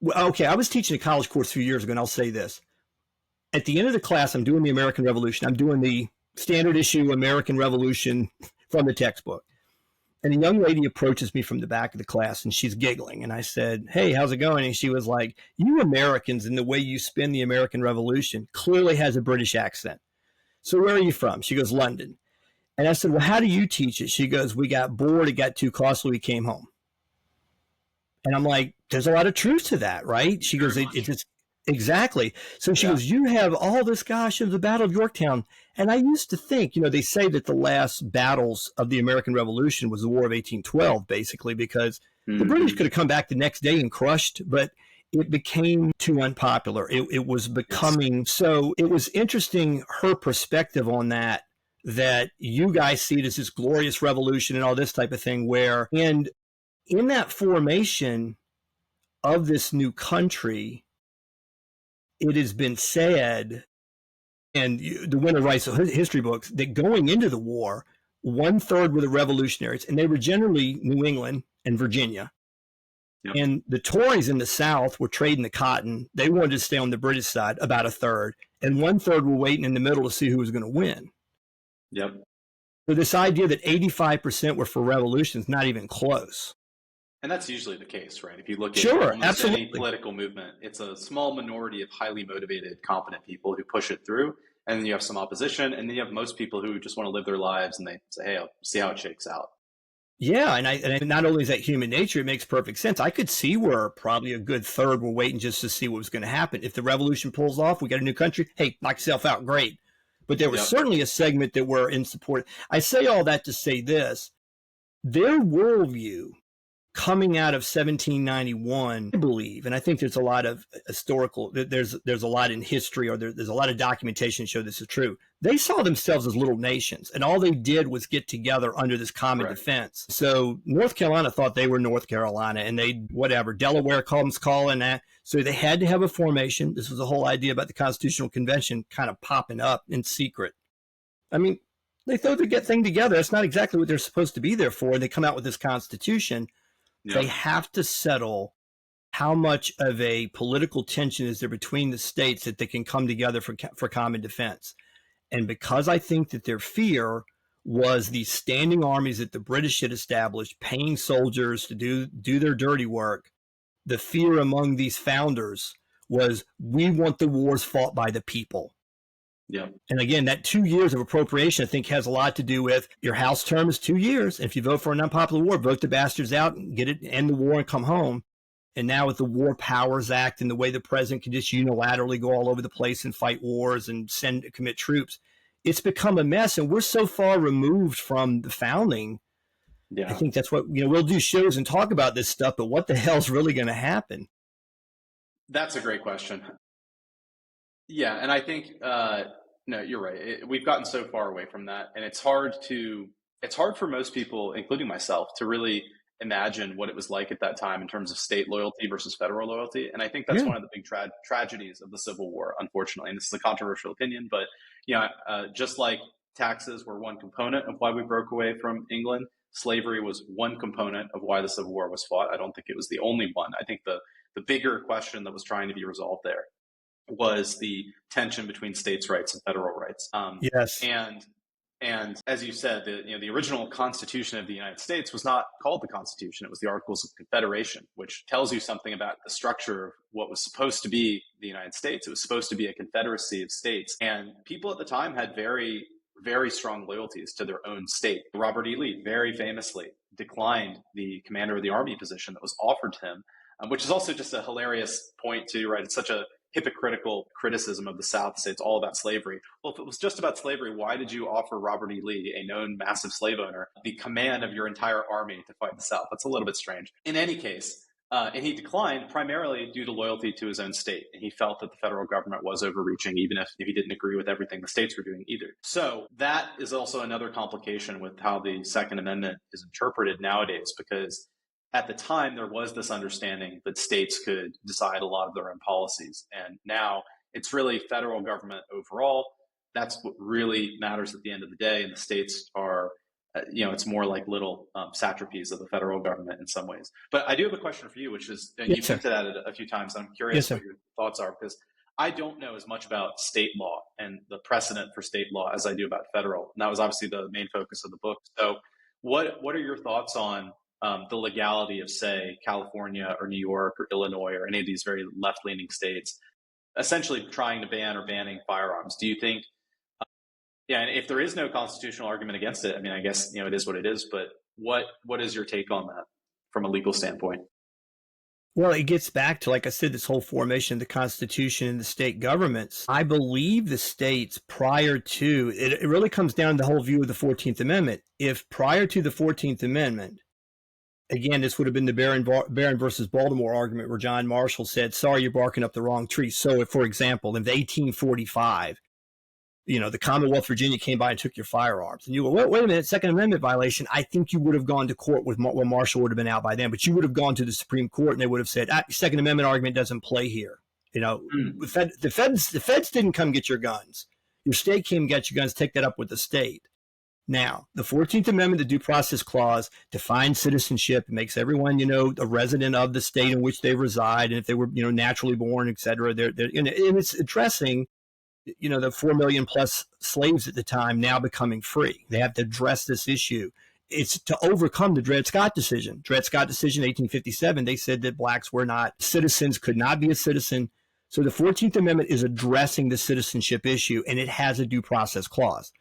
okay, I was teaching a college course a few years ago, and I'll say this. At the end of the class, I'm doing the American Revolution. I'm doing the standard issue American Revolution from the textbook. And a young lady approaches me from the back of the class, and she's giggling. And I said, hey, how's it going? And she was like, you Americans and the way you spin the American Revolution clearly has a British accent. So where are you from? She goes, London. And I said, well, how do you teach it? She goes, we got bored. It got too costly. We came home. And I'm like, there's a lot of truth to that, right? She goes, it just, exactly. So she goes, you have all this, gosh, of the Battle of Yorktown. And I used to think, they say that the last battles of the American Revolution was the War of 1812, basically, because the British could have come back the next day and crushed, but it became too unpopular. It was becoming, so it was interesting, her perspective on that you guys see it as this glorious revolution and all this type of thing, and in that formation of this new country, it has been said, and the Winter writes history books, that going into the war, 1/3 were the revolutionaries, and they were generally New England and Virginia. Yep. And the Tories in the South were trading the cotton. They wanted to stay on the British side, about 1/3, and 1/3 were waiting in the middle to see who was going to win. Yep. So this idea that 85% were for revolution is not even close. And that's usually the case, right? If you look at absolutely any political movement, it's a small minority of highly motivated, competent people who push it through. And then you have some opposition, and then you have most people who just want to live their lives, and they say, hey, I'll see how it shakes out. Yeah, and not only is that human nature, it makes perfect sense. I could see where probably a good 1/3 were waiting just to see what was going to happen. If the revolution pulls off, we got a new country, hey, knock yourself out, great. But there was certainly a segment that were in support. I say all that to say this. Their worldview coming out of 1791, I believe, and I think there's a lot of historical, there's a lot in history, or there's a lot of documentation to show this is true. They saw themselves as little nations, and all they did was get together under this common defense. So North Carolina thought they were North Carolina, and Delaware comes calling that. So they had to have a formation. This was the whole idea about the Constitutional Convention kind of popping up in secret. I mean, they throw the thing together. That's not exactly what they're supposed to be there for. And they come out with this Constitution. They have to settle how much of a political tension is there between the states that they can come together for common defense. And because I think that their fear was the standing armies that the British had established, paying soldiers to do their dirty work, the fear among these founders was, we want the wars fought by the people. Yeah. And again, that 2 years of appropriation, I think, has a lot to do with your House term is 2 years. And if you vote for an unpopular war, vote the bastards out and end the war and come home. And now with the War Powers Act and the way the president can just unilaterally go all over the place and fight wars and commit troops, it's become a mess. And we're so far removed from the founding. Yeah. I think that's what, we'll do shows and talk about this stuff, but what the hell's really going to happen? That's a great question. Yeah, and I think no, you're right. We've gotten so far away from that, and it's hard for most people, including myself, to really imagine what it was like at that time in terms of state loyalty versus federal loyalty. And I think that's one of the big tragedies of the Civil War, unfortunately. And this is a controversial opinion, but just like taxes were one component of why we broke away from England, slavery was one component of why the Civil War was fought. I don't think it was the only one. I think the bigger question that was trying to be resolved there was the tension between states' rights and federal rights. Yes. And as you said, the original Constitution of the United States was not called the Constitution. It was the Articles of Confederation, which tells you something about the structure of what was supposed to be the United States. It was supposed to be a confederacy of states. And people at the time had very, very strong loyalties to their own state. Robert E. Lee very famously declined the commander of the army position that was offered to him, which is also just a hilarious point too, right? It's such a hypocritical criticism of the South to say it's all about slavery. Well, if it was just about slavery, why did you offer Robert E. Lee, a known massive slave owner, the command of your entire army to fight the South? That's a little bit strange. In any case, And he declined primarily due to loyalty to his own state. And he felt that the federal government was overreaching, even if he didn't agree with everything the states were doing either. So that is also another complication with how the Second Amendment is interpreted nowadays, because at the time there was this understanding that states could decide a lot of their own policies. And now it's really federal government overall. That's what really matters at the end of the day. And the states are it's more like little satrapies of the federal government in some ways. But I do have a question for you, which is, you've hinted at it a few times, and I'm curious what your thoughts are, because I don't know as much about state law and the precedent for state law as I do about federal. And that was obviously the main focus of the book. So what are your thoughts on the legality of, say, California or New York or Illinois or any of these very left-leaning states essentially trying to ban or banning firearms? Do you think and if there is no constitutional argument against it, I mean, I guess, it is what it is, but what is your take on that from a legal standpoint? Well, it gets back to, like I said, this whole formation of the Constitution and the state governments. I believe the states prior to, it really comes down to the whole view of the 14th Amendment. If prior to the 14th Amendment, again, this would have been the Barron versus Baltimore argument where John Marshall said, sorry, you're barking up the wrong tree. So, if, for example, in 1845, the Commonwealth of Virginia came by and took your firearms. And you go, wait a minute, Second Amendment violation. I think you would have gone to court with, Marshall would have been out by then, but you would have gone to the Supreme Court and they would have said, Second Amendment argument doesn't play here. The feds didn't come get your guns. Your state came and got your guns, take that up with the state. Now, the 14th Amendment, the Due Process Clause, defines citizenship. It makes everyone, a resident of the state in which they reside. And if they were, naturally born, et cetera, and it's addressing the 4 million plus slaves at the time now becoming free. They have to address this issue. It's to overcome the Dred Scott decision. Dred Scott decision, 1857, they said that blacks were not citizens, could not be a citizen. So the 14th Amendment is addressing the citizenship issue, and it has a due process clause.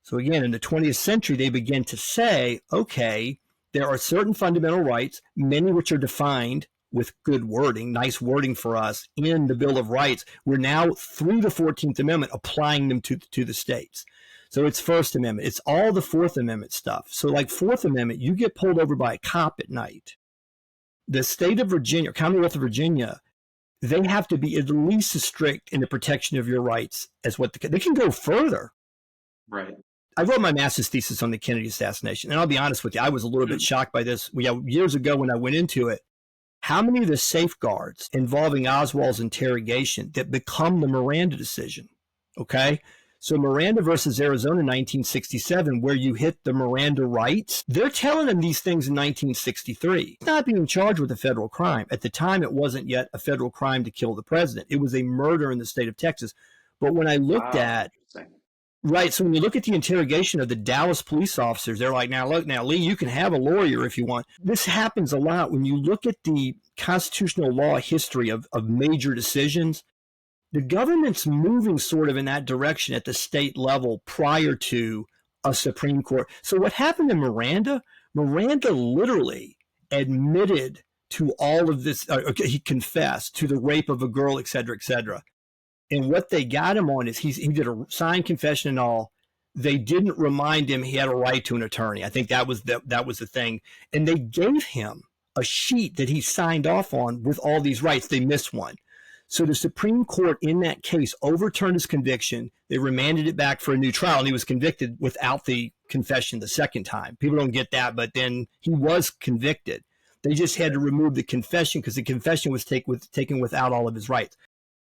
So again, in the 20th century, they begin to say, okay, there are certain fundamental rights, many which are defined with good wording, nice wording for us in the Bill of Rights. We're now, through the 14th Amendment, applying them to the states. So it's First Amendment. It's all the Fourth Amendment stuff. So like Fourth Amendment, you get pulled over by a cop at night. The state of Virginia, Commonwealth of Virginia, they have to be at least as strict in the protection of your rights as they can go further. Right. I wrote my master's thesis on the Kennedy assassination. And I'll be honest with you, I was a little bit shocked by this. Years ago when I went into it, how many of the safeguards involving Oswald's interrogation that become the Miranda decision? Okay. So Miranda versus Arizona in 1967, where you hit the Miranda rights, they're telling them these things in 1963. It's not being charged with a federal crime. At the time, it wasn't yet a federal crime to kill the president. It was a murder in the state of Texas. But when I looked at, right, so when you look at the interrogation of the Dallas police officers, they're like, now, Lee, you can have a lawyer if you want. This happens a lot when you look at the constitutional law history of major decisions. The government's moving sort of in that direction at the state level prior to a Supreme Court. So what happened in Miranda literally admitted to all of this. He confessed to the rape of a girl, et cetera, et cetera. And what they got him on is he did a signed confession and all. They didn't remind him he had a right to an attorney. I think that was the thing. And they gave him a sheet that he signed off on with all these rights. They missed one. So the Supreme Court in that case overturned his conviction. They remanded it back for a new trial, and he was convicted without the confession the second time. People don't get that, but then he was convicted. They just had to remove the confession because the confession was taken without all of his rights.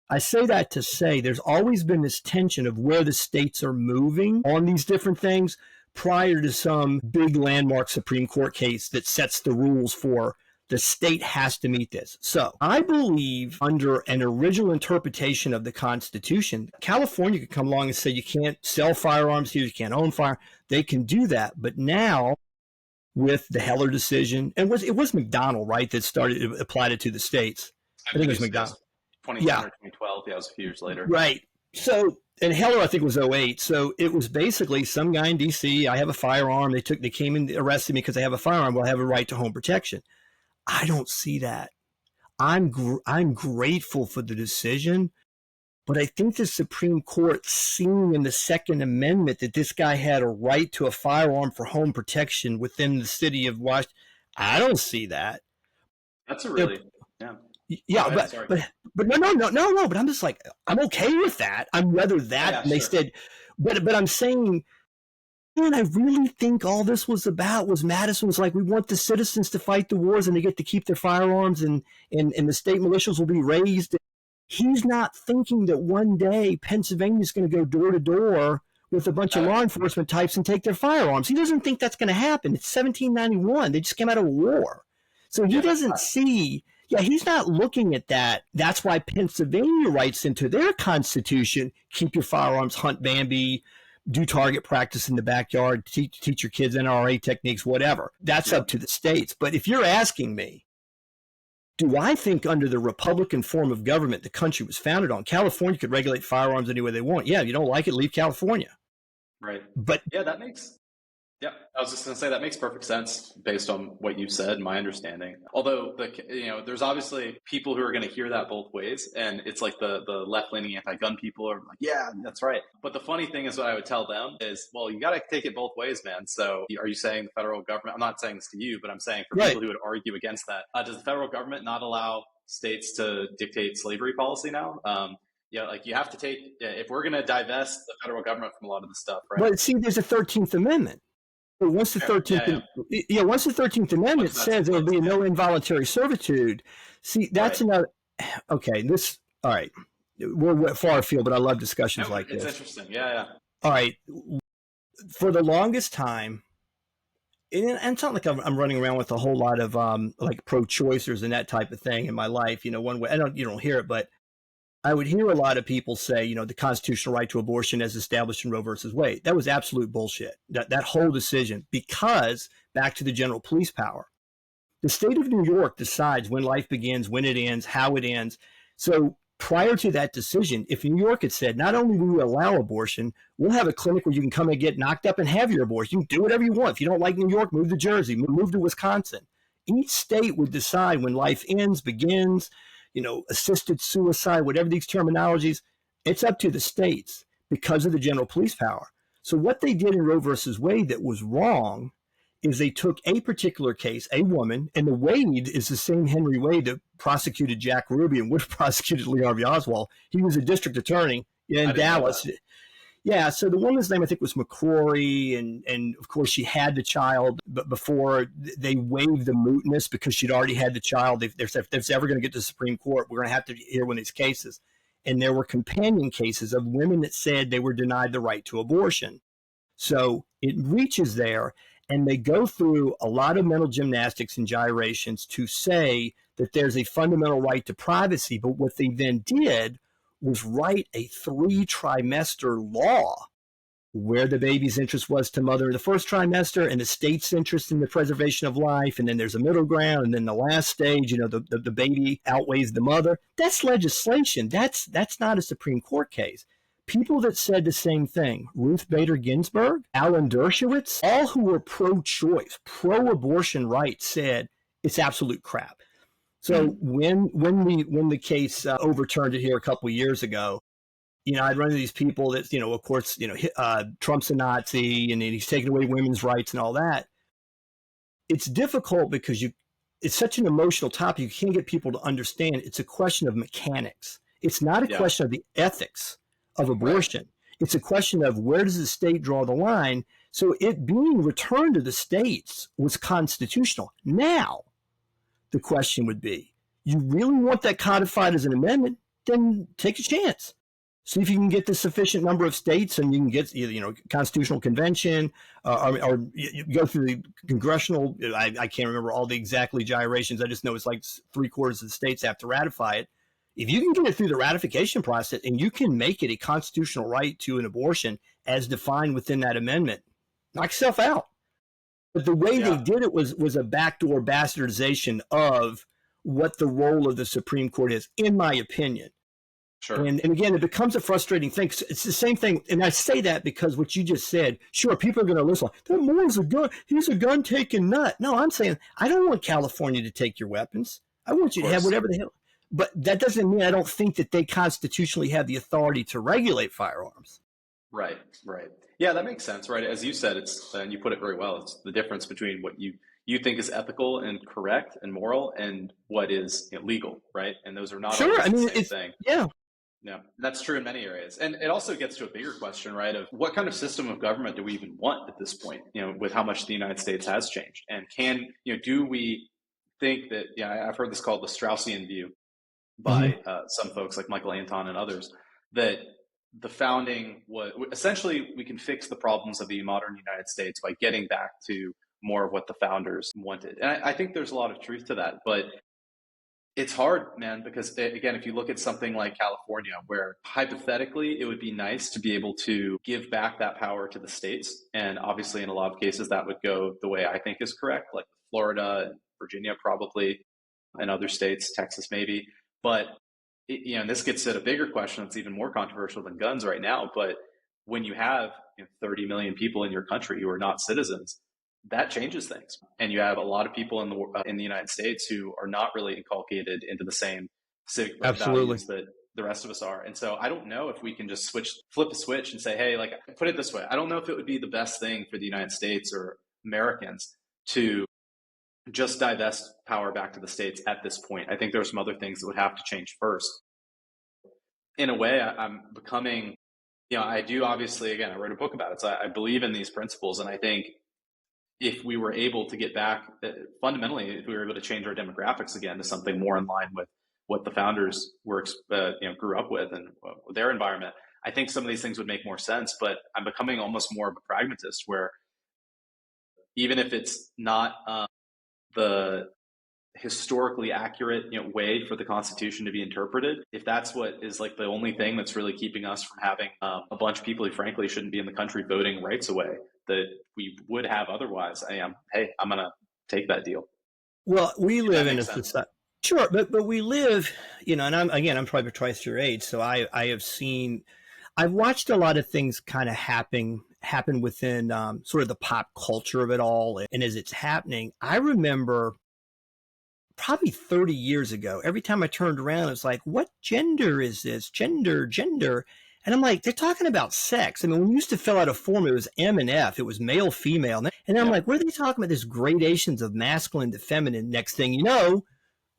I say that to say there's always been this tension of where the states are moving on these different things prior to some big landmark Supreme Court case that sets the rules for the state has to meet this. So I believe under an original interpretation of the Constitution, California could come along and say you can't sell firearms here, you can't own fire. They can do that. But now with the Heller decision, and it was McDonald, right, that applied it to the states. I think it was McDonald. 2010 or 2012. Yeah, it was a few years later. Right. So, and Heller, I think, was 2008. So it was basically some guy in D.C., I have a firearm. They came and arrested me because I have a firearm. Well, I have a right to home protection. I don't see that. I'm grateful for the decision, but I think the Supreme Court, seeing in the Second Amendment that this guy had a right to a firearm for home protection within the city of Washington, I don't see that. That's a You know, really, yeah. Go yeah, ahead. Sorry. but no. But I'm just like, I'm okay with that. I'm rather Yeah, that. yeah, And they sure. said, but I'm saying, man, I really think all this was about was Madison was like, we want the citizens to fight the wars and they get to keep their firearms and the state militias will be raised. He's not thinking that one day Pennsylvania is going to go door to door with a bunch of Uh, law enforcement types and take their firearms. He doesn't think that's going to happen. It's 1791. They just came out of a war. So he yeah. doesn't see, yeah, he's not looking at that. That's why Pennsylvania writes into their constitution, keep your firearms, hunt Bambi, do target practice in the backyard, teach your kids NRA techniques, whatever. That's Yeah. up to the states. But if you're asking me, do I think under the Republican form of government the country was founded on, California could regulate firearms any way they want? Yeah, if you don't like it, leave California. Right. But Yeah, that makes, yeah, I was just going to say that makes perfect sense based on what you said and my understanding. Although there's obviously people who are going to hear that both ways, and it's like the left-leaning anti-gun people are like, yeah, that's right. But the funny thing is, what I would tell them is, well, you got to take it both ways, man. So, are you saying the federal government? I'm not saying this to you, but I'm saying for right, people who would argue against that, does the federal government not allow states to dictate slavery policy now? Yeah, like you have to take if we're going to divest the federal government from a lot of the stuff, right? but see, there's a 13th Amendment. But once the Fair. 13th, Yeah, yeah, once the 13th Amendment Once that's in says there will place, be yeah. no involuntary servitude, see, that's Right. another. Okay, this. All right, we're far afield, but I love discussions No, like it's this. interesting. Yeah. All right, for the longest time, and it's not like I'm running around with a whole lot of like pro-choicers and that type of thing in my life. One way you don't hear it, but I would hear a lot of people say, the constitutional right to abortion as established in Roe versus Wade. That was absolute bullshit. That whole decision, because back to the general police power, the state of New York decides when life begins, when it ends, how it ends. So prior to that decision, if New York had said, not only will we allow abortion, we'll have a clinic where you can come and get knocked up and have your abortion. You can do whatever you want. If you don't like New York, move to Jersey, move to Wisconsin. Each state would decide when life ends, begins, assisted suicide, whatever these terminologies. It's up to the states because of the general police power. So what they did in Roe versus Wade that was wrong is they took a particular case, a woman, and the Wade is the same Henry Wade that prosecuted Jack Ruby and would have prosecuted Lee Harvey Oswald. He was a district attorney in I didn't know Dallas. that. Yeah, so the woman's name I think was McCrory, and of course she had the child, but before they waived the mootness because she'd already had the child. If there's ever going to get to the Supreme Court, we're going to have to hear one of these cases. And there were companion cases of women that said they were denied the right to abortion. So it reaches there, and they go through a lot of mental gymnastics and gyrations to say that there's a fundamental right to privacy. But what they then did was write a 3-trimester law where the baby's interest was to mother in the first trimester and the state's interest in the preservation of life. And then there's a middle ground. And then the last stage, the baby outweighs the mother. That's legislation. That's not a Supreme Court case. People that said the same thing, Ruth Bader Ginsburg, Alan Dershowitz, all who were pro-choice, pro-abortion rights, said it's absolute crap. So when the case overturned it here a couple of years ago, I'd run into these people that, of course, Trump's a Nazi and he's taking away women's rights and all that. It's difficult because it's such an emotional topic. You can't get people to understand. It's a question of mechanics. It's not a question of the ethics of abortion. Right. It's a question of where does the state draw the line? So it being returned to the states was constitutional. Now, the question would be, you really want that codified as an amendment? Then take a chance. See if you can get the sufficient number of states and you can get, constitutional convention or you go through the congressional. I can't remember all the exactly gyrations. I just know it's like 3/4 of the states have to ratify it. If you can get it through the ratification process and you can make it a constitutional right to an abortion as defined within that amendment, knock yourself out. But the way they did it was a backdoor bastardization of what the role of the Supreme Court is, in my opinion. Sure. And again, it becomes a frustrating thing. It's the same thing. And I say that because what you just said, sure, people are going to listen. That Moore's a gun. He's a gun-taking nut. No, I'm saying I don't want California to take your weapons. I want you to have whatever the hell. But that doesn't mean I don't think that they constitutionally have the authority to regulate firearms. Right. Yeah, that makes sense, right? As you said, and you put it very well, it's the difference between what you you think is ethical and correct and moral and what is legal, right? And those are not Sure. always I the mean, same thing. yeah. Yeah, that's true in many areas. And it also gets to a bigger question, right, of what kind of system of government do we even want at this point, with how much the United States has changed? And do we think that, I've heard this called the Straussian view by some folks like Michael Anton and others, that the founding was essentially we can fix the problems of the modern United States by getting back to more of what the founders wanted. And I think there's a lot of truth to that, but it's hard, man, because again, if you look at something like California, where hypothetically it would be nice to be able to give back that power to the states. And obviously, in a lot of cases, that would go the way I think is correct, like Florida, Virginia, probably, and other states, Texas, maybe. But, and this gets at a bigger question that's even more controversial than guns right now. But when you have 30 million people in your country who are not citizens, that changes things. And you have a lot of people in the United States who are not really inculcated into the same civic values that the rest of us are. And so I don't know if we can just flip a switch and say, hey, like, put it this way. I don't know if it would be the best thing for the United States or Americans to just divest power back to the states at this point. I think there are some other things that would have to change first. In a way, I'm becoming, I do obviously, again, I wrote a book about it. So I believe in these principles. And I think if we were able to get back, fundamentally, if we were able to change our demographics again to something more in line with what the founders grew up with and their environment, I think some of these things would make more sense. But I'm becoming almost more of a pragmatist, where even if it's not the historically accurate way for the Constitution to be interpreted, if that's what is like the only thing that's really keeping us from having a bunch of people who frankly shouldn't be in the country voting rights away that we would have otherwise, I'm going to take that deal. Well, we live in a society. Sure, but we live, and I'm probably twice your age, so I've watched a lot of things kind of happen within sort of the pop culture of it all, and as it's happening, I remember probably 30 years ago, every time I turned around, it's like, what gender is this? Gender. And I'm like, they're talking about sex. I mean, when we used to fill out a form, it was M and F. It was male, female. And I'm like, what are they talking about? This gradations of masculine to feminine. Next thing you know,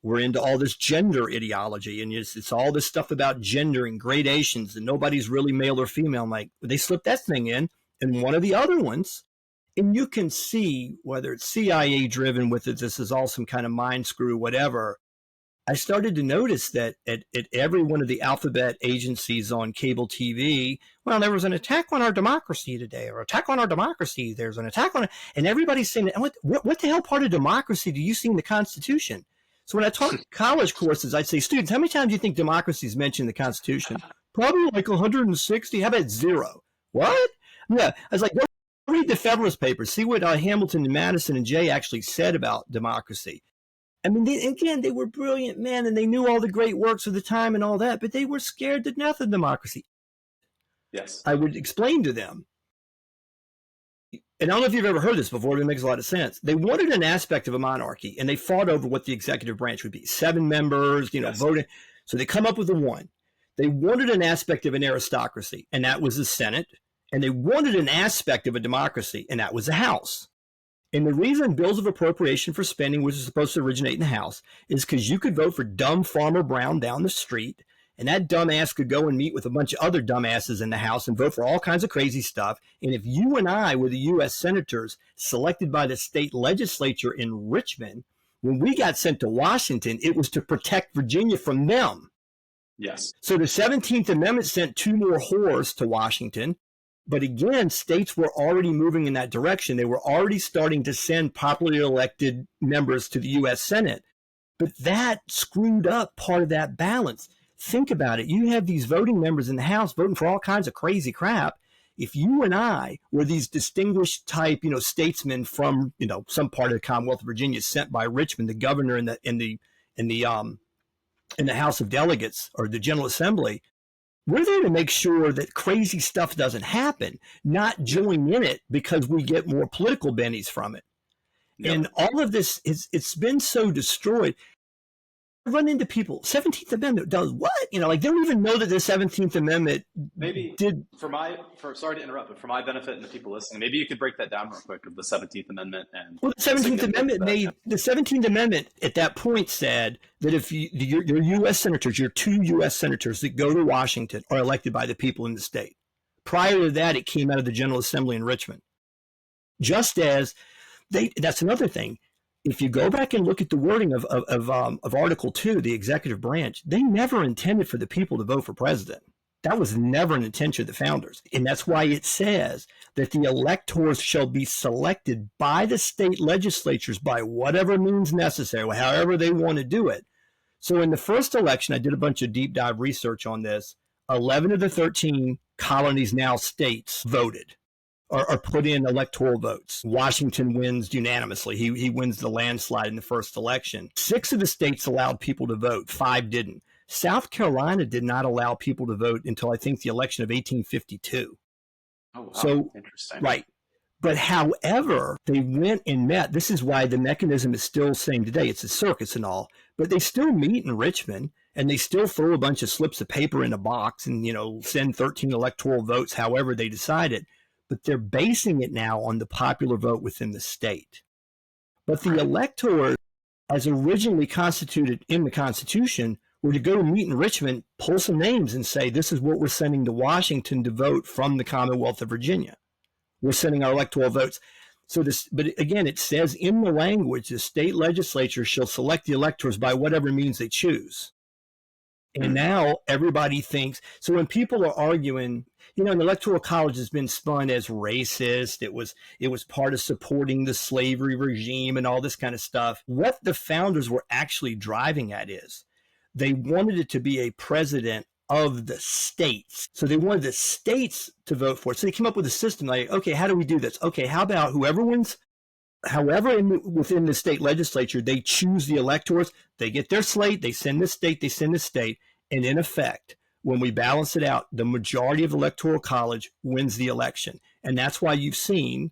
we're into all this gender ideology. And it's all this stuff about gender and gradations. And nobody's really male or female. I'm like, they slipped that thing in. And one of the other ones, and you can see whether it's CIA driven with it, this is all some kind of mind screw, whatever. I started to notice that at every one of the alphabet agencies on cable TV, well, there was an attack on our democracy today, or attack on our democracy. There's an attack on it. And everybody's saying, what the hell part of democracy do you see in the Constitution? So when I taught college courses, I'd say, students, how many times do you think democracy is mentioned in the Constitution? Probably like 160. How about 0? What? Yeah. I was like, go read the Federalist Papers. See what Hamilton and Madison and Jay actually said about democracy. I mean, they were brilliant men, and they knew all the great works of the time and all that, but they were scared to death of democracy. Yes. I would explain to them, and I don't know if you've ever heard this before, but it makes a lot of sense. They wanted an aspect of a monarchy, and they fought over what the executive branch would be. 7 members, voting. So they come up with a 1. They wanted an aspect of an aristocracy, and that was the Senate. And they wanted an aspect of a democracy, and that was the House. And the reason bills of appropriation for spending was supposed to originate in the House is because you could vote for dumb Farmer Brown down the street, and that dumbass could go and meet with a bunch of other dumbasses in the House and vote for all kinds of crazy stuff. And if you and I were the U.S. senators selected by the state legislature in Richmond, when we got sent to Washington, it was to protect Virginia from them. Yes. So the 17th Amendment sent 2 more whores to Washington. But again, states were already moving in that direction. They were already starting to send popularly elected members to the U.S. Senate. But that screwed up part of that balance. Think about it. You have these voting members in the House voting for all kinds of crazy crap. If you and I were these distinguished type, statesmen from, some part of the Commonwealth of Virginia sent by Richmond, the governor in the House of Delegates or the General Assembly, we're there to make sure that crazy stuff doesn't happen, not join in it because we get more political bennies from it. Yep. And all of this, it's been so destroyed. run into people. 17th Amendment does what? You know, like they don't even know that the 17th Amendment maybe did. Sorry to interrupt, but for my benefit and the people listening, maybe you could break that down real quick of the 17th Amendment and Well, the 17th Amendment the 17th Amendment at that point said that if your U.S. senators, your 2 U.S. senators that go to Washington are elected by the people in the state. Prior to that, it came out of the General Assembly in Richmond. Just as that's another thing. If you go back and look at the wording of Article 2, the executive branch, they never intended for the people to vote for president. That was never an intention of the founders. And that's why it says that the electors shall be selected by the state legislatures by whatever means necessary, however they want to do it. So in the first election, I did a bunch of deep dive research on this. 11 of the 13 colonies, now states, voted. Or put in electoral votes. Washington wins unanimously. He wins the landslide in the first election. 6 of the states allowed people to vote. 5 didn't. South Carolina did not allow people to vote until I think the election of 1852. Oh, wow. So, interesting. Right. But however, they went and met. This is why the mechanism is still the same today. It's a circus and all. But they still meet in Richmond, and they still throw a bunch of slips of paper in a box and, send 13 electoral votes however they decide it. But they're basing it now on the popular vote within the state. But the electors, as originally constituted in the Constitution, were to go meet in Richmond, pull some names and say, this is what we're sending to Washington to vote from the Commonwealth of Virginia. We're sending our electoral votes. But again, it says in the language, the state legislature shall select the electors by whatever means they choose. And now everybody thinks, so when people are arguing, an Electoral College has been spun as racist. It was part of supporting the slavery regime and all this kind of stuff. What the founders were actually driving at is they wanted it to be a president of the states. So they wanted the states to vote for it. So they came up with a system like, okay, how do we do this? Okay, how about whoever wins, within the state legislature, they choose the electors, they get their slate, they send the state, and in effect, when we balance it out, the majority of the Electoral College wins the election. And that's why you've seen,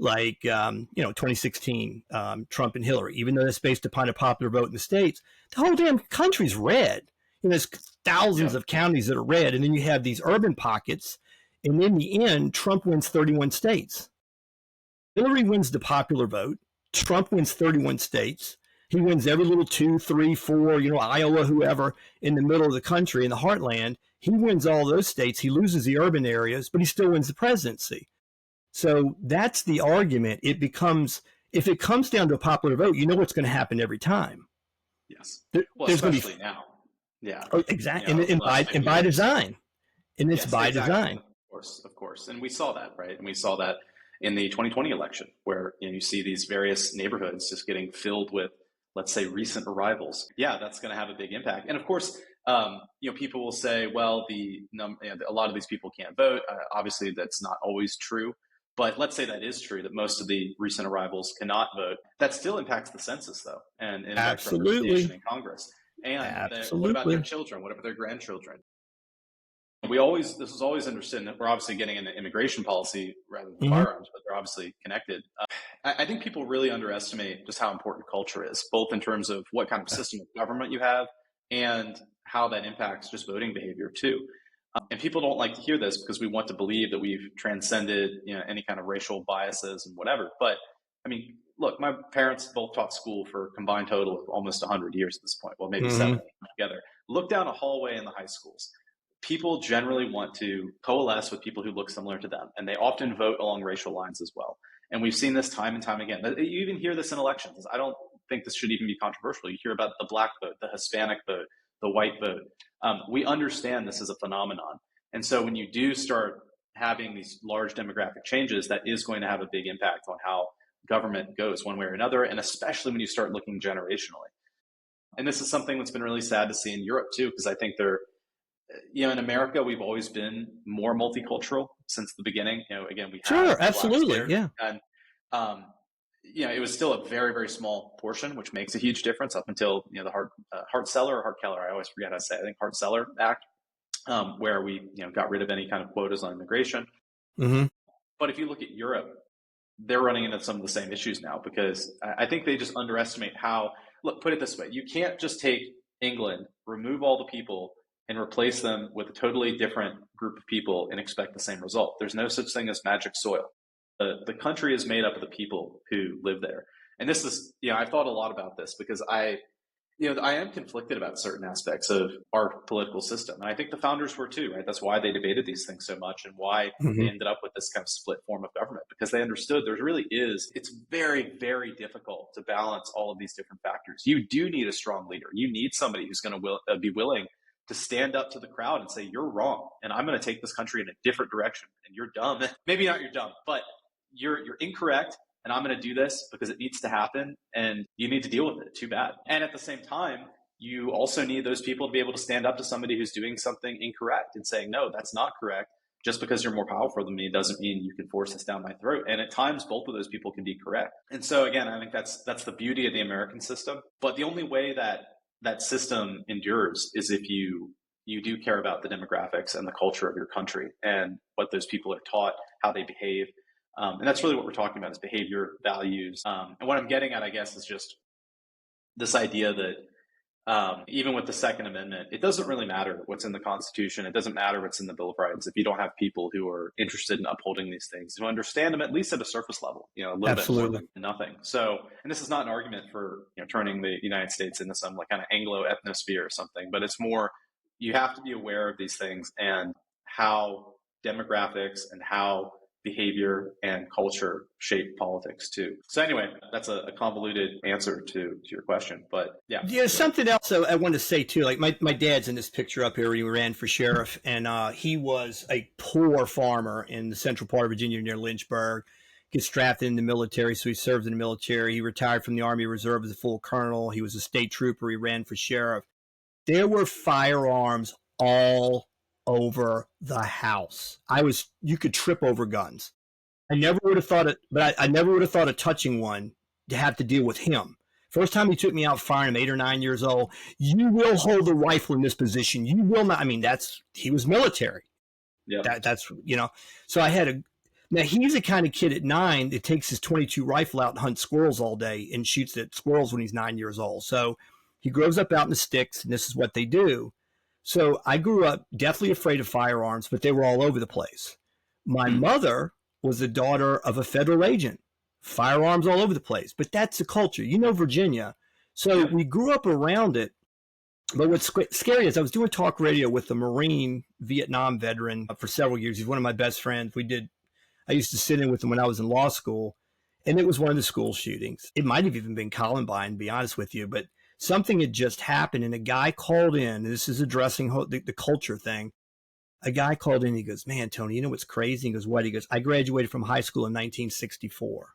2016, Trump and Hillary, even though that's based upon a popular vote in the states, the whole damn country's red. There's thousands of counties that are red, and then you have these urban pockets, and in the end, Trump wins 31 states. Hillary wins the popular vote. Trump wins 31 states. He wins every little 2, 3, 4, Iowa, whoever, in the middle of the country, in the heartland. He wins all those states. He loses the urban areas, but he still wins the presidency. So that's the argument. It becomes, if it comes down to a popular vote, you know what's going to happen every time. Yes. There's especially going to be, now. Yeah. Oh, exactly. And by design. And it's by design. Of course. And we saw that, right? And we saw that in the 2020 election, where you see these various neighborhoods just getting filled with, let's say, recent arrivals. Yeah, that's going to have a big impact. And of course, people will say, well, a lot of these people can't vote. Obviously, that's not always true. But let's say that is true, that most of the recent arrivals cannot vote. That still impacts the census, though, and impacts representation in Congress. And what about their children? What about their grandchildren? This was always understood that we're obviously getting into immigration policy rather than firearms, but they're obviously connected. I think people really underestimate just how important culture is, both in terms of what kind of system of government you have and how that impacts just voting behavior too. And people don't like to hear this because we want to believe that we've transcended any kind of racial biases and whatever. But I mean, look, my parents both taught school for a combined total of almost 100 years at this point. Well, maybe 70 together. Look down a hallway in the high schools. People generally want to coalesce with people who look similar to them, and they often vote along racial lines as well. And we've seen this time and time again. You even hear this in elections. I don't think this should even be controversial. You hear about the black vote, the Hispanic vote, the white vote. We understand this is a phenomenon. And so when you do start having these large demographic changes, that is going to have a big impact on how government goes one way or another, and especially when you start looking generationally. And this is something that's been really sad to see in Europe too, because I think in America, we've always been more multicultural since the beginning. Again, we have absolutely, yeah. And it was still a very, very small portion, which makes a huge difference up until the Hart-Celler or Hart-Keller. I always forget how to say it. I think Hart-Celler Act, where we got rid of any kind of quotas on immigration. But if you look at Europe, they're running into some of the same issues now, because I think they just underestimate how. Look, put it this way: you can't just take England, remove all the people and replace them with a totally different group of people and expect the same result. There's no such thing as magic soil. The country is made up of the people who live there. And this is, I've thought a lot about this because I am conflicted about certain aspects of our political system. And I think the founders were too, right? That's why they debated these things so much and why they ended up with this kind of split form of government, because they understood it's very, very difficult to balance all of these different factors. You do need a strong leader. You need somebody who's going to be willing to stand up to the crowd and say, you're wrong. And I'm going to take this country in a different direction. And you're dumb. Maybe not you're dumb, but you're incorrect. And I'm going to do this because it needs to happen and you need to deal with it. Too bad. And at the same time, you also need those people to be able to stand up to somebody who's doing something incorrect and saying, no, that's not correct. Just because you're more powerful than me doesn't mean you can force this down my throat. And at times, both of those people can be correct. And so again, I think that's the beauty of the American system. But the only way that system endures is if you do care about the demographics and the culture of your country and what those people are taught, how they behave. And that's really what we're talking about is behavior, values. And what I'm getting at, I guess, is just this idea that even with the Second Amendment, it doesn't really matter what's in the Constitution. It doesn't matter what's in the Bill of Rights if you don't have people who are interested in upholding these things, who understand them at least at a surface level, a little Absolutely. bit more than nothing. So, and this is not an argument for turning the United States into some like kind of Anglo ethnosphere or something, but it's more you have to be aware of these things and how demographics and how behavior and culture shape politics too. So anyway, that's a convoluted answer to your question, but yeah. Yeah, something else I want to say too, like my dad's in this picture up here. He ran for sheriff and he was a poor farmer in the central part of Virginia near Lynchburg, gets drafted in the military. So he served in the military. He retired from the Army Reserve as a full colonel. He was a state trooper. He ran for sheriff. There were firearms all over the house. You could trip over guns. I never would have thought it, but I never would have thought of touching one to have to deal with him. First time he took me out firing, I'm 8 or 9 years old. You will hold the rifle in this position. You will not. I mean, he was military. Yeah. So I had now he's the kind of kid at 9 that takes his .22 rifle out and hunts squirrels all day and shoots at squirrels when he's 9 years old. So he grows up out in the sticks and this is what they do. So I grew up deathly afraid of firearms, but they were all over the place. My mother was the daughter of a federal agent. Firearms all over the place, but that's the culture. Virginia. So we grew up around it. But what's scary is I was doing talk radio with a Marine Vietnam veteran for several years. He's one of my best friends. I used to sit in with him when I was in law school, and it was one of the school shootings. It might have even been Columbine, to be honest with you, but something had just happened, and a guy called in, and this is addressing the culture thing. A guy called in, he goes, man, Tony, you know what's crazy? He goes, what? He goes, I graduated from high school in 1964,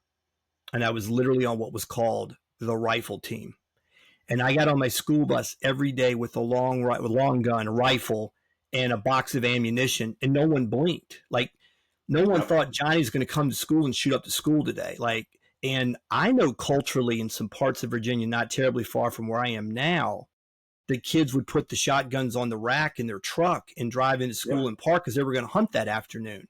and I was literally on what was called the rifle team. And I got on my school bus every day with a long gun, a rifle, and a box of ammunition, and no one blinked. Like, no one thought Johnny's going to come to school and shoot up the school today. And I know culturally in some parts of Virginia, not terribly far from where I am now, the kids would put the shotguns on the rack in their truck and drive into school and park because they were going to hunt that afternoon.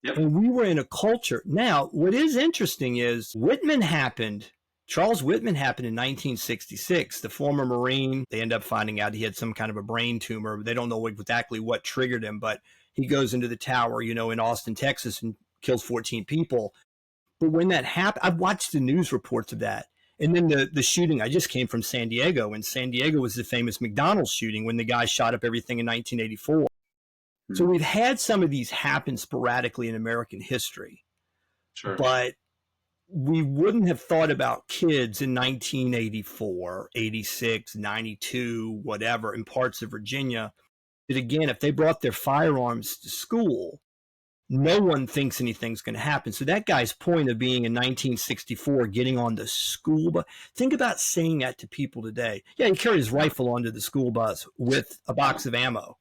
Yep. And we were in a culture. Now, what is interesting is Charles Whitman happened in 1966. The former Marine, they end up finding out he had some kind of a brain tumor. They don't know exactly what triggered him, but he goes into the tower, in Austin, Texas, and kills 14 people. But when that happened, I've watched the news reports of that. And then the shooting, I just came from San Diego, and San Diego was the famous McDonald's shooting when the guy shot up everything in 1984. Mm-hmm. So we've had some of these happen sporadically in American history. Sure. But we wouldn't have thought about kids in 1984, 86, 92, whatever, in parts of Virginia, that again, if they brought their firearms to school, no one thinks anything's going to happen. So that guy's point of being in 1964, getting on the school bus, think about saying that to people today. Yeah, he carried his rifle onto the school bus with a box of ammo,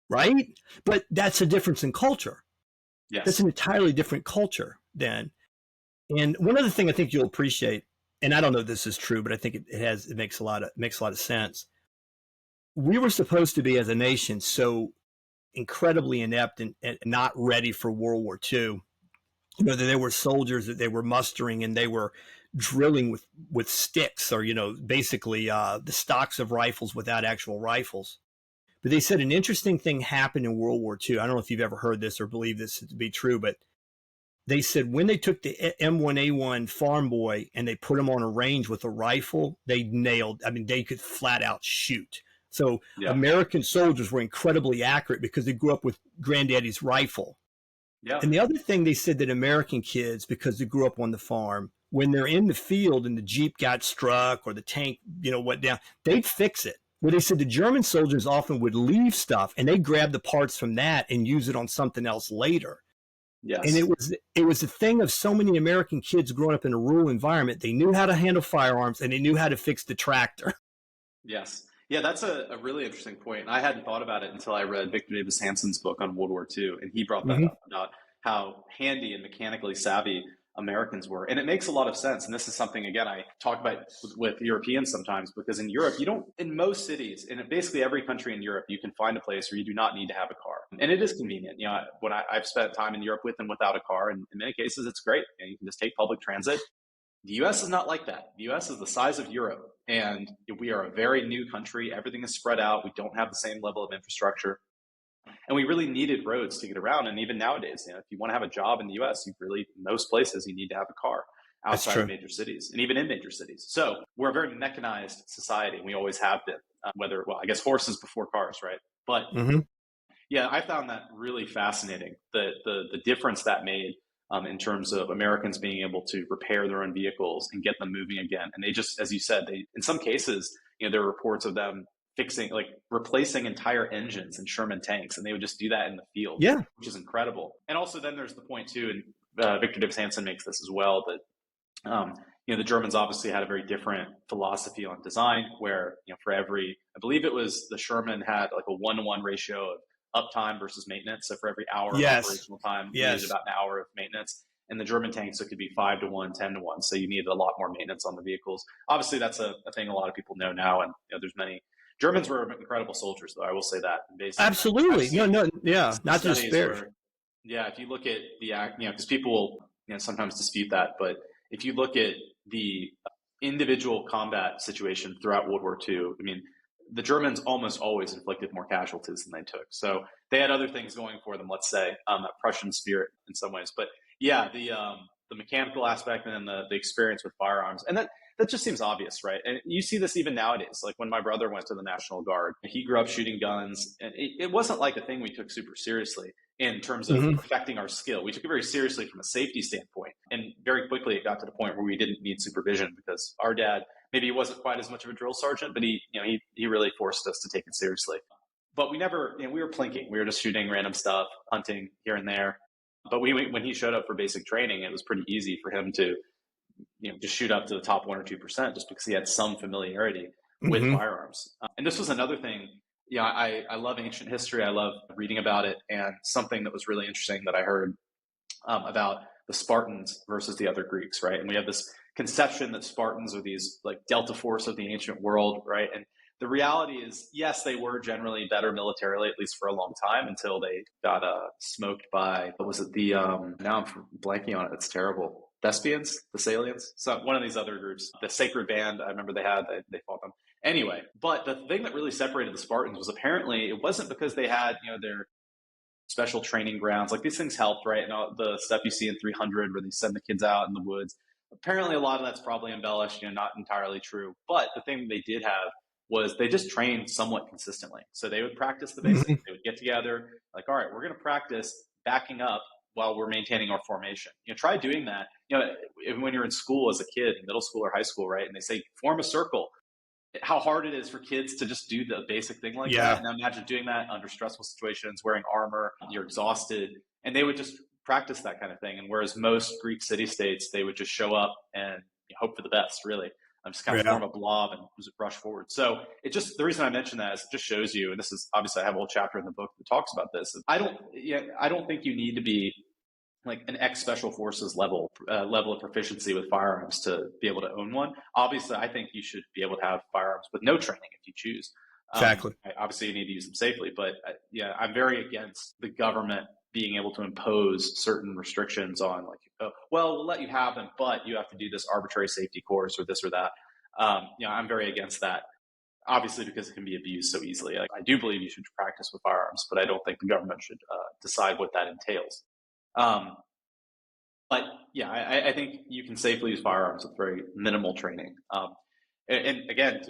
right? But that's a difference in culture. Yes. That's an entirely different culture then. And one other thing I think you'll appreciate, and I don't know if this is true, but I think it makes a lot of sense. We were supposed to be, as a nation, so incredibly inept and not ready for World War II. That there were soldiers that they were mustering and they were drilling with sticks, or, basically the stocks of rifles without actual rifles. But they said an interesting thing happened in World War II. I don't know if you've ever heard this or believe this to be true, but they said when they took the M1A1 farm boy and they put him on a range with a rifle, they they could flat out shoot. So Yeah. American soldiers were incredibly accurate because they grew up with granddaddy's rifle. Yeah. And the other thing they said, that American kids, because they grew up on the farm, when they're in the field and the Jeep got struck or the tank, went down, they'd fix it. Well, they said the German soldiers often would leave stuff and they grab the parts from that and use it on something else later. Yes. And it was a thing of so many American kids growing up in a rural environment. They knew how to handle firearms and they knew how to fix the tractor. Yes. Yeah, that's a really interesting point. And I hadn't thought about it until I read Victor Davis Hanson's book on World War II. And he brought that up about how handy and mechanically savvy Americans were. And it makes a lot of sense. And this is something, again, I talk about with Europeans sometimes, because in Europe, in most cities, in basically every country in Europe, you can find a place where you do not need to have a car. And it is convenient. When I've spent time in Europe with and without a car, and in many cases, it's great. You can just take public transit. The US is not like that. The US is the size of Europe, and we are a very new country. Everything is spread out. We don't have the same level of infrastructure. And we really needed roads to get around. And even nowadays, if you want to have a job in the US, most places, you need to have a car outside of major cities and even in major cities. So we're a very mechanized society. And we always have been, I guess horses before cars, right? But yeah, I found that really fascinating, the difference that made in terms of Americans being able to repair their own vehicles and get them moving again. And they just, as you said, in some cases, there are reports of them replacing entire engines in Sherman tanks, and they would just do that in the field, which is incredible. And also then there's the point too, and Victor Davis Hanson makes this as well, that the Germans obviously had a very different philosophy on design, where for every, I believe it was the Sherman had like a 1-to-1 ratio of uptime versus maintenance. So for every hour of operational time, you needed about an hour of maintenance. And the German tanks, it could be 5-to-1, 10-to-1. So you needed a lot more maintenance on the vehicles. Obviously, that's a thing a lot of people know now, and there's many. Germans were incredible soldiers, though. I will say that. Absolutely. Not to despair. If you look at because people will sometimes dispute that, but if you look at the individual combat situation throughout World War II, the Germans almost always inflicted more casualties than they took. So they had other things going for them, let's say, that Prussian spirit in some ways. But yeah, the mechanical aspect and then the experience with firearms. And that just seems obvious, right? And you see this even nowadays. Like when my brother went to the National Guard, he grew up shooting guns, and it wasn't like a thing we took super seriously in terms of perfecting our skill. We took it very seriously from a safety standpoint. And very quickly it got to the point where we didn't need supervision, because our dad, maybe he wasn't quite as much of a drill sergeant, but he really forced us to take it seriously. But we never, we were plinking. We were just shooting random stuff, hunting here and there. But when he showed up for basic training, it was pretty easy for him to just shoot up to the top 1 or 2%, just because he had some familiarity with firearms. And this was another thing. I love ancient history. I love reading about it. And something that was really interesting that I heard about the Spartans versus the other Greeks, right? And we have this conception that Spartans are these like Delta Force of the ancient world, right? And the reality is, yes, they were generally better militarily, at least for a long time, until they got smoked by, what was it? Now I'm blanking on it. It's terrible. Thespians, the Salians, so one of these other groups, the Sacred Band, I remember they fought them. Anyway, but the thing that really separated the Spartans was apparently it wasn't because they had, their special training grounds. Like these things helped, right? And all the stuff you see in 300 where they send the kids out in the woods. Apparently a lot of that's probably embellished, not entirely true. But the thing they did have was they just trained somewhat consistently. So they would practice the basics. They would get together, like, all right, we're going to practice backing up while we're maintaining our formation. Try doing that. When you're in school as a kid, middle school or high school, right? And they say, form a circle. How hard it is for kids to just do the basic thing like that. Now imagine doing that under stressful situations, wearing armor, you're exhausted. And they would just practice that kind of thing. And whereas most Greek city-states, they would just show up and hope for the best, really. Just kind of form a blob and rush forward. So the reason I mention that is it just shows you, and this is obviously I have a whole chapter in the book that talks about this. I don't think you need to be like an ex-special forces level of proficiency with firearms to be able to own one. Obviously, I think you should be able to have firearms with no training if you choose. Exactly. Obviously, you need to use them safely, but I'm very against the government being able to impose certain restrictions on, like, oh, well, we'll let you have them, but you have to do this arbitrary safety course or this or that. I'm very against that, obviously, because it can be abused so easily. Like, I do believe you should practice with firearms, but I don't think the government should decide what that entails. But yeah, I think you can safely use firearms with very minimal training. And again,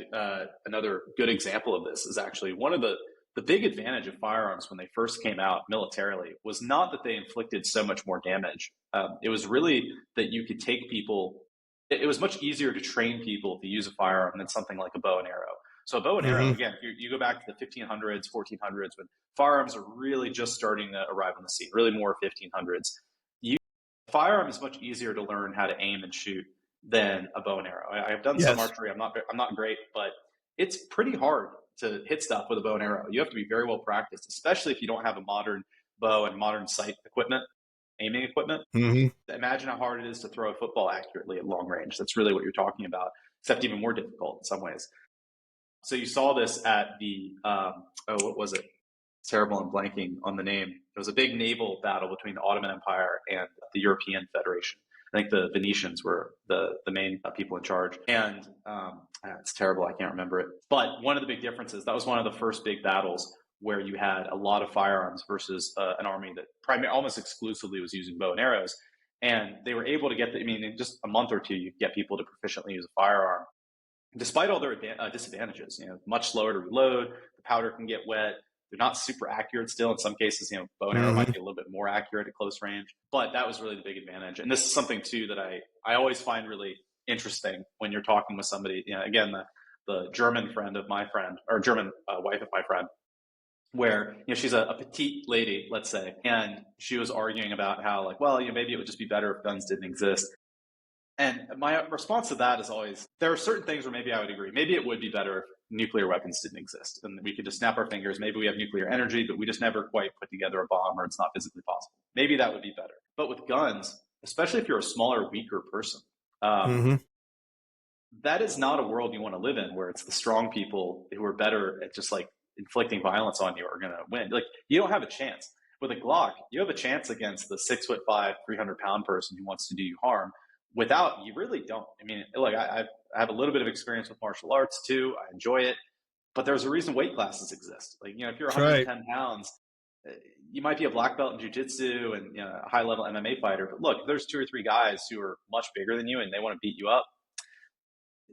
another good example of this is actually one of the big advantage of firearms when they first came out militarily was not that they inflicted so much more damage. It was really that you could take people. It was much easier to train people to use a firearm than something like a bow and arrow. So a bow and arrow, again, you go back to the 1500s, 1400s, when firearms are really just starting to arrive on the scene, really more 1500s. Firearm is much easier to learn how to aim and shoot than a bow and arrow. I've done some archery. I'm not great, but it's pretty hard to hit stuff with a bow and arrow. You have to be very well practiced, especially if you don't have a modern bow and modern sight equipment, aiming equipment. Imagine how hard it is to throw a football accurately at long range. That's really what you're talking about, except even more difficult in some ways. So you saw this at the, what was it? Terrible, I'm blanking on the name. It was a big naval battle between the Ottoman Empire and the European Federation. I think the Venetians were the main people in charge. And it's terrible, I can't remember it. But one of the big differences, that was one of the first big battles where you had a lot of firearms versus an army that almost exclusively was using bow and arrows. And they were able to get, in just a month or two, you get people to proficiently use a firearm, despite all their disadvantages. Much slower to reload, the powder can get wet. They're not super accurate still. In some cases, bow and arrow might be a little bit more accurate at close range, but that was really the big advantage. And this is something too that I always find really interesting when you're talking with somebody. Again, the German friend of my friend, or German wife of my friend, where she's a petite lady, let's say, and she was arguing about how, like, well, maybe it would just be better if guns didn't exist. And my response to that is always, there are certain things where maybe I would agree. Maybe it would be better if nuclear weapons didn't exist and we could just snap our fingers. Maybe we have nuclear energy, but we just never quite put together a bomb, or it's not physically possible. Maybe that would be better. But with guns, especially if you're a smaller, weaker person, that is not a world you want to live in, where it's the strong people who are better at just like inflicting violence on you are going to win. Like, you don't have a chance. With a Glock, you have a chance against the 6'5", 300-pound person who wants to do you harm. Without, you really don't. Look, I have a little bit of experience with martial arts too. I enjoy it, but there's a reason weight classes exist. Like, if you're 110 pounds, you might be a black belt in jiu-jitsu and a high-level MMA fighter. But look, if there's 2 or 3 guys who are much bigger than you and they want to beat you up,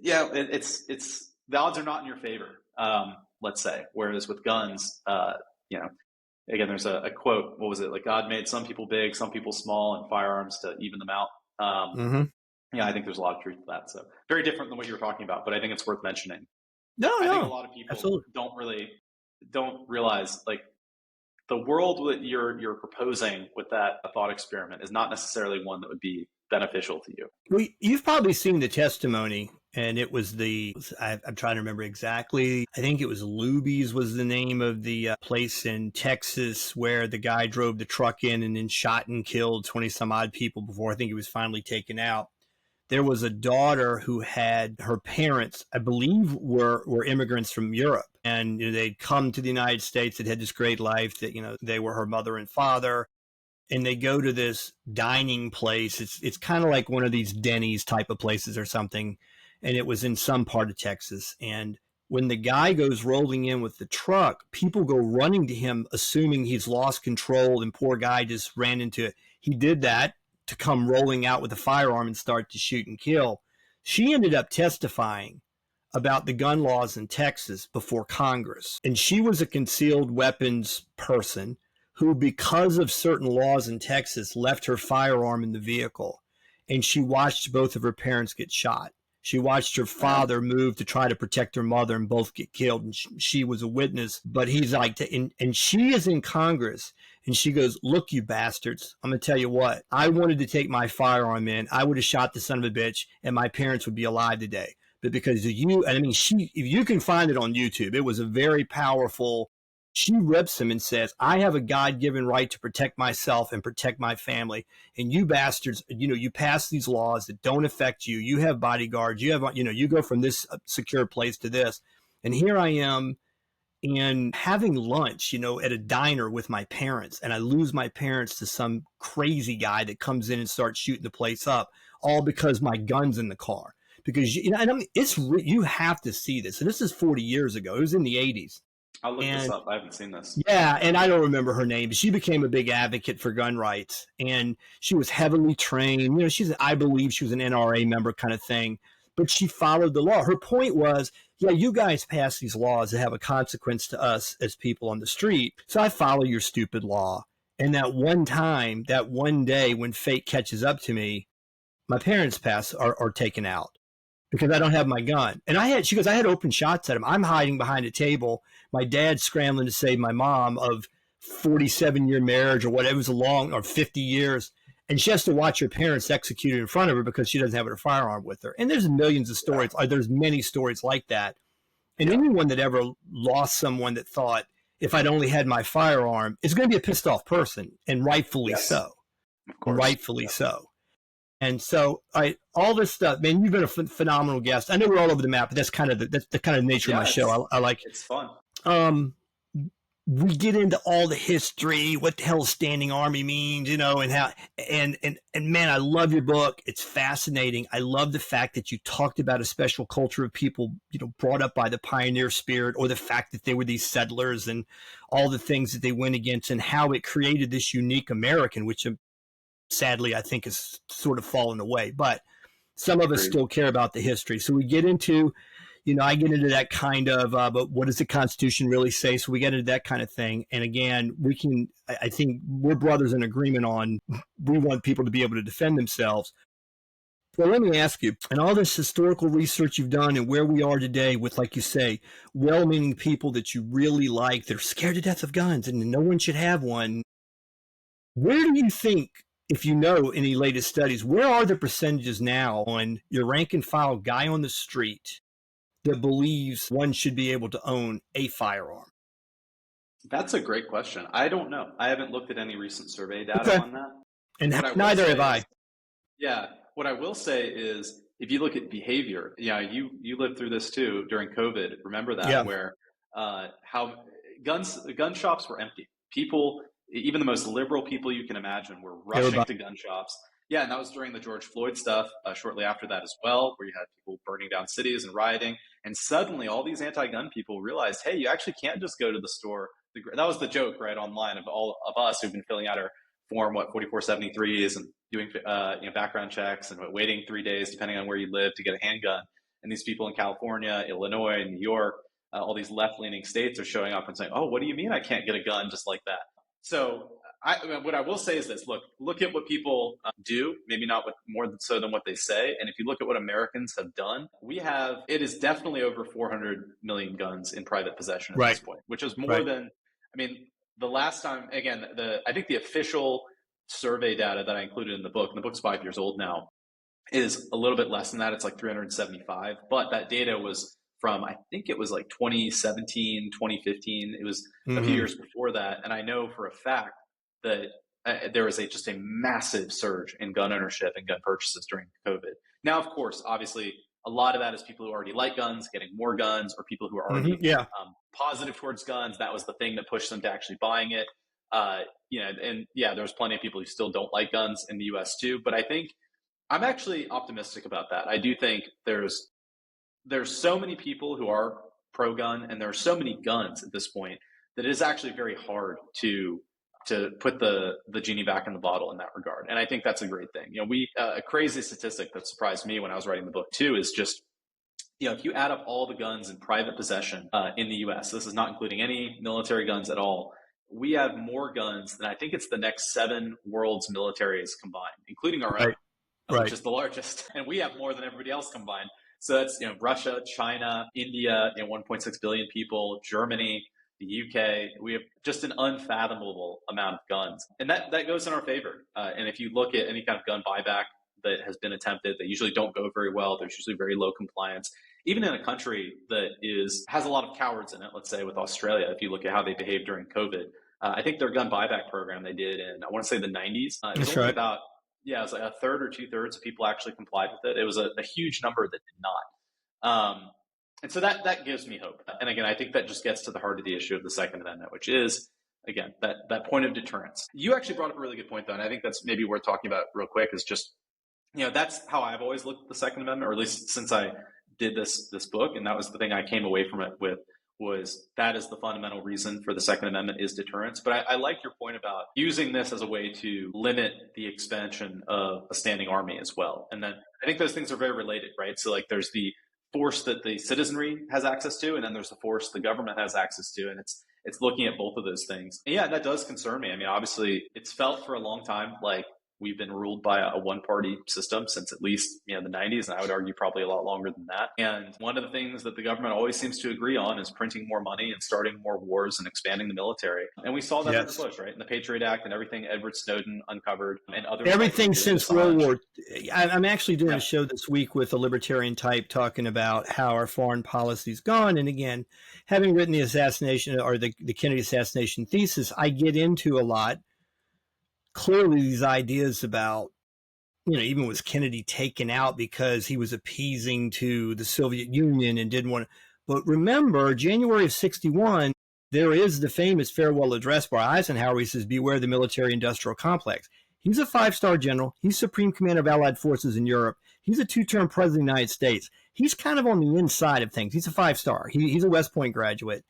it's the odds are not in your favor. Let's say. Whereas with guns, again, there's a quote. What was it? Like, God made some people big, some people small, and firearms to even them out. I think there's a lot of truth to that. So very different than what you were talking about, but I think it's worth mentioning. I think a lot of people don't realize, like, the world that you're proposing with that thought experiment is not necessarily one that would be beneficial to you. Well, you've probably seen the testimony, and it was I'm trying to remember exactly. I think it was Luby's was the name of the place in Texas where the guy drove the truck in and then shot and killed 20 some odd people before I think he was finally taken out. There was a daughter who had her parents, I believe, were immigrants from Europe, and they'd come to the United States. They'd had this great life that, they were her mother and father. And they go to this dining place. It's kind of like one of these Denny's type of places or something. And it was in some part of Texas. And when the guy goes rolling in with the truck, people go running to him, assuming he's lost control and poor guy just ran into it. He did that to come rolling out with a firearm and start to shoot and kill. She ended up testifying about the gun laws in Texas before Congress. And she was a concealed weapons person who, because of certain laws in Texas, left her firearm in the vehicle. And she watched both of her parents get shot. She watched her father move to try to protect her mother and both get killed. And she was a witness. But he's like, and she is in Congress. And she goes, look, you bastards, I'm going to tell you what. I wanted to take my firearm in. I would have shot the son of a bitch, and my parents would be alive today. But because of you, if you can find it on YouTube, it was a very powerful. She rips him and says, I have a God-given right to protect myself and protect my family. And you bastards, you pass these laws that don't affect you. You have bodyguards. You have, you go from this secure place to this. And here I am and having lunch, at a diner with my parents, and I lose my parents to some crazy guy that comes in and starts shooting the place up, all because my gun's in the car. Because and I mean, you have to see this. And this is 40 years ago. It was in the 80s. I'll look this up. I haven't seen this. Yeah, and I don't remember her name, but she became a big advocate for gun rights, and she was heavily trained. I believe she was an NRA member kind of thing, but she followed the law. Her point was, yeah, you guys pass these laws that have a consequence to us as people on the street, so I follow your stupid law. And that one day when fate catches up to me, my parents are taken out because I don't have my gun. And she goes, I had open shots at him. I'm hiding behind a table. My dad's scrambling to save my mom of 47-year marriage or whatever, it was or 50 years. And she has to watch her parents executed in front of her because she doesn't have her firearm with her. And there's millions of stories. There's many stories like that. And anyone that ever lost someone that thought, if I'd only had my firearm, is going to be a pissed off person, and rightfully so. Of course. Rightfully so. And so, all this stuff, man, you've been a phenomenal guest. I know we're all over the map, but that's the kind of nature of my show. I like it. It's fun. We get into all the history, what the hell standing army means, and how, and man, I love your book. It's fascinating. I love the fact that you talked about a special culture of people, brought up by the pioneer spirit, or the fact that they were these settlers and all the things that they went against, and how it created this unique American, which sadly, I think has sort of fallen away, but some of us still care about the history. So we get into, I get into that kind of, but what does the Constitution really say? So we get into that kind of thing. And again, I think we're brothers in agreement on, we want people to be able to defend themselves. Well, let me ask you, and all this historical research you've done and where we are today with, like you say, well-meaning people that you really like, they're scared to death of guns and no one should have one. Where do you think, if you know any latest studies, where are the percentages now on your rank and file guy on the street that believes one should be able to own a firearm? That's a great question. I don't know. I haven't looked at any recent survey data on that. And neither have I. What I will say is, if you look at behavior, you lived through this too during COVID. Remember that, where how gun shops were empty. People, even the most liberal people you can imagine, were rushing to gun shops. Yeah, and that was during the George Floyd stuff, shortly after that as well, where you had people burning down cities and rioting. And suddenly all these anti-gun people realized, hey, you actually can't just go to the store. That was the joke, right, online of all of us who've been filling out our form, 4473s and doing background checks and waiting 3 days, depending on where you live, to get a handgun. And these people in California, Illinois, New York, all these left-leaning states are showing up and saying, oh, what do you mean I can't get a gun just like that? So what I will say is this: look at what people do, maybe not more so than what they say. And if you look at what Americans have done, it is definitely over 400 million guns in private possession at this point, which is more than, the last time, again, I think the official survey data that I included in the book, and the book's 5 years old now, is a little bit less than that. It's like 375, but that data was from, I think it was like 2017, 2015. It was a few years before that. And I know for a fact that there was just a massive surge in gun ownership and gun purchases during COVID. Now, of course, obviously, a lot of that is people who already like guns getting more guns, or people who are already positive towards guns. That was the thing that pushed them to actually buying it. There's plenty of people who still don't like guns in the US too. But I think I'm actually optimistic about that. I do think there's so many people who are pro-gun, and there are so many guns at this point that it is actually very hard to put the genie back in the bottle in that regard. And I think that's a great thing. A crazy statistic that surprised me when I was writing the book too is just, if you add up all the guns in private possession in the US, this is not including any military guns at all, we have more guns than I think it's the next 7 world's militaries combined, including our own, which is the largest. And we have more than everybody else combined. So that's, Russia, China, India, 1.6 billion people, Germany, the UK. We have just an unfathomable amount of guns. And that goes in our favor. And if you look at any kind of gun buyback that has been attempted, they usually don't go very well. There's usually very low compliance. Even in a country that has a lot of cowards in it, let's say with Australia, if you look at how they behaved during COVID, I think their gun buyback program they did in, I want to say the 90s, it was only about, it was like a third or 2/3 of people actually complied with it. It was a huge number that did not. And so that gives me hope. And again, I think that just gets to the heart of the issue of the Second Amendment, which is, again, that point of deterrence. You actually brought up a really good point, though, and I think that's maybe worth talking about real quick, is just, that's how I've always looked at the Second Amendment, or at least since I did this book, and that was the thing I came away from it with, was that is the fundamental reason for the Second Amendment is deterrence. But I like your point about using this as a way to limit the expansion of a standing army as well. And then I think those things are very related, right? So like there's the force that the citizenry has access to, and then there's the force the government has access to, and it's looking at both of those things. And yeah, that does concern me. I mean, obviously, it's felt for a long time like we've been ruled by a one-party system since at least the 90s, and I would argue probably a lot longer than that. And one of the things that the government always seems to agree on is printing more money and starting more wars and expanding the military. And we saw that under Bush, right? And the Patriot Act and everything Edward Snowden uncovered and other everything since World War. I'm actually doing a show this week with a libertarian type talking about how our foreign policy's gone. And again, having written the assassination or the Kennedy assassination thesis, I get into a lot. Clearly, these ideas about, even was Kennedy taken out because he was appeasing to the Soviet Union and didn't want to. But remember, January of 61, there is the famous farewell address by Eisenhower. He says, beware the military-industrial complex. He's a 5-star general. He's Supreme Commander of Allied Forces in Europe. He's a 2-term president of the United States. He's kind of on the inside of things. He's a 5-star. He's a West Point graduate.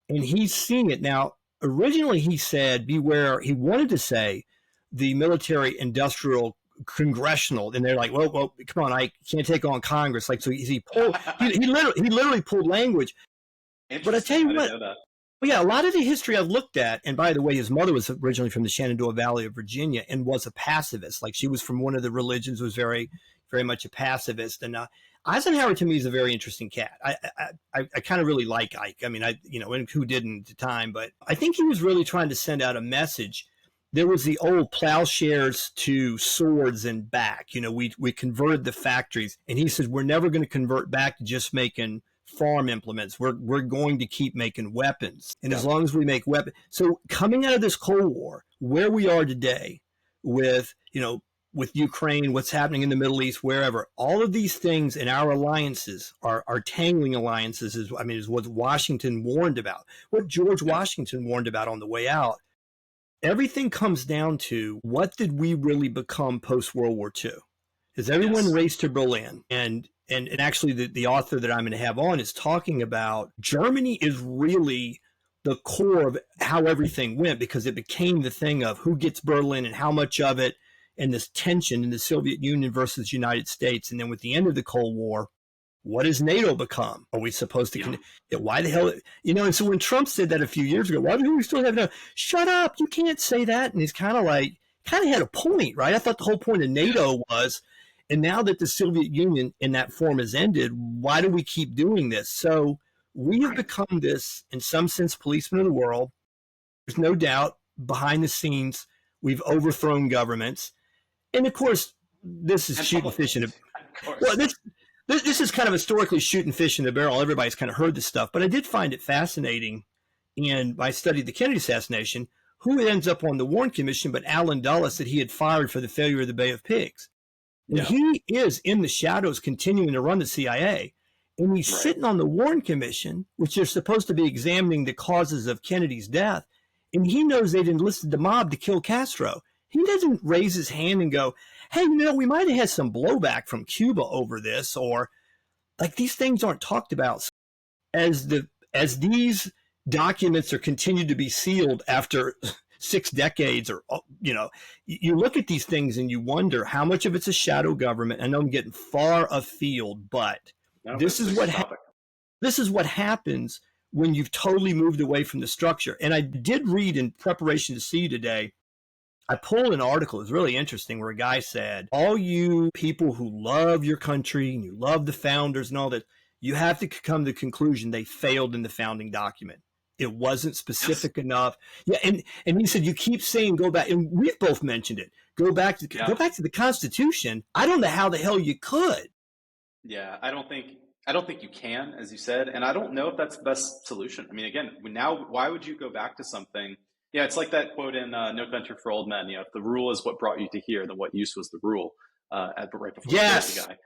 And he's seeing it. Now, originally he said, beware. He wanted to say, the military industrial congressional, and they're like, well, come on, I can't take on Congress. Like, so he pulled, he literally pulled language. But I tell you what, a lot of the history I've looked at, and by the way, his mother was originally from the Shenandoah Valley of Virginia and was a pacifist. Like, she was from one of the religions, was very, very much a pacifist. And Eisenhower to me is a very interesting cat. I kind of really like Ike. I mean, and who didn't at the time, but I think he was really trying to send out a message. There was the old plowshares to swords and back. We converted the factories, and he says we're never going to convert back to just making farm implements. We're going to keep making weapons, and as long as we make weapons. So coming out of this Cold War, where we are today, with Ukraine, what's happening in the Middle East, wherever, all of these things in our alliances are tangling alliances. Is what Washington warned about, what George Washington warned about on the way out. Everything comes down to, what did we really become post-World War II? Is everyone raced to Berlin? And actually the author that I'm going to have on is talking about Germany is really the core of how everything went, because it became the thing of who gets Berlin and how much of it, and this tension in the Soviet Union versus the United States. And then with the end of the Cold War, what has NATO become? Are we supposed to? Why the hell? And so when Trump said that a few years ago, why do we still have NATO? Shut up! You can't say that. And he's kind of had a point, right? I thought the whole point of NATO was, and now that the Soviet Union in that form has ended, why do we keep doing this? So we have become this, in some sense, policemen of the world. There's no doubt behind the scenes we've overthrown governments, and of course, this is shooting fish in a. Well, This is kind of historically shooting fish in the barrel. Everybody's kind of heard this stuff, but I did find it fascinating. And I studied the Kennedy assassination. Who ends up on the Warren Commission but Allen Dulles, that he had fired for the failure of the Bay of Pigs. And he is in the shadows continuing to run the CIA. And he's sitting on the Warren Commission, which is supposed to be examining the causes of Kennedy's death. And he knows they'd enlisted the mob to kill Castro. He doesn't raise his hand and go, hey, we might have had some blowback from Cuba over this, or like these things aren't talked about. As these documents are continued to be sealed after 6 decades, or you look at these things and you wonder how much of it's a shadow government. I know I'm getting far afield, but this is what happens when you've totally moved away from the structure. And I did read in preparation to see you today, I pulled an article, it was really interesting, where a guy said, all you people who love your country and you love the founders and all that, you have to come to the conclusion they failed in the founding document. It wasn't specific enough. Yeah, and he said, you keep saying go back, and we've both mentioned it. Go back to the Constitution. I don't know how the hell you could. Yeah, I don't think you can, as you said, and I don't know if that's the best solution. I mean, again, now, why would you go back to something? Yeah, it's like that quote in No Country for Old Men. If the rule is what brought you to here, then what use was the rule? Right before the guy.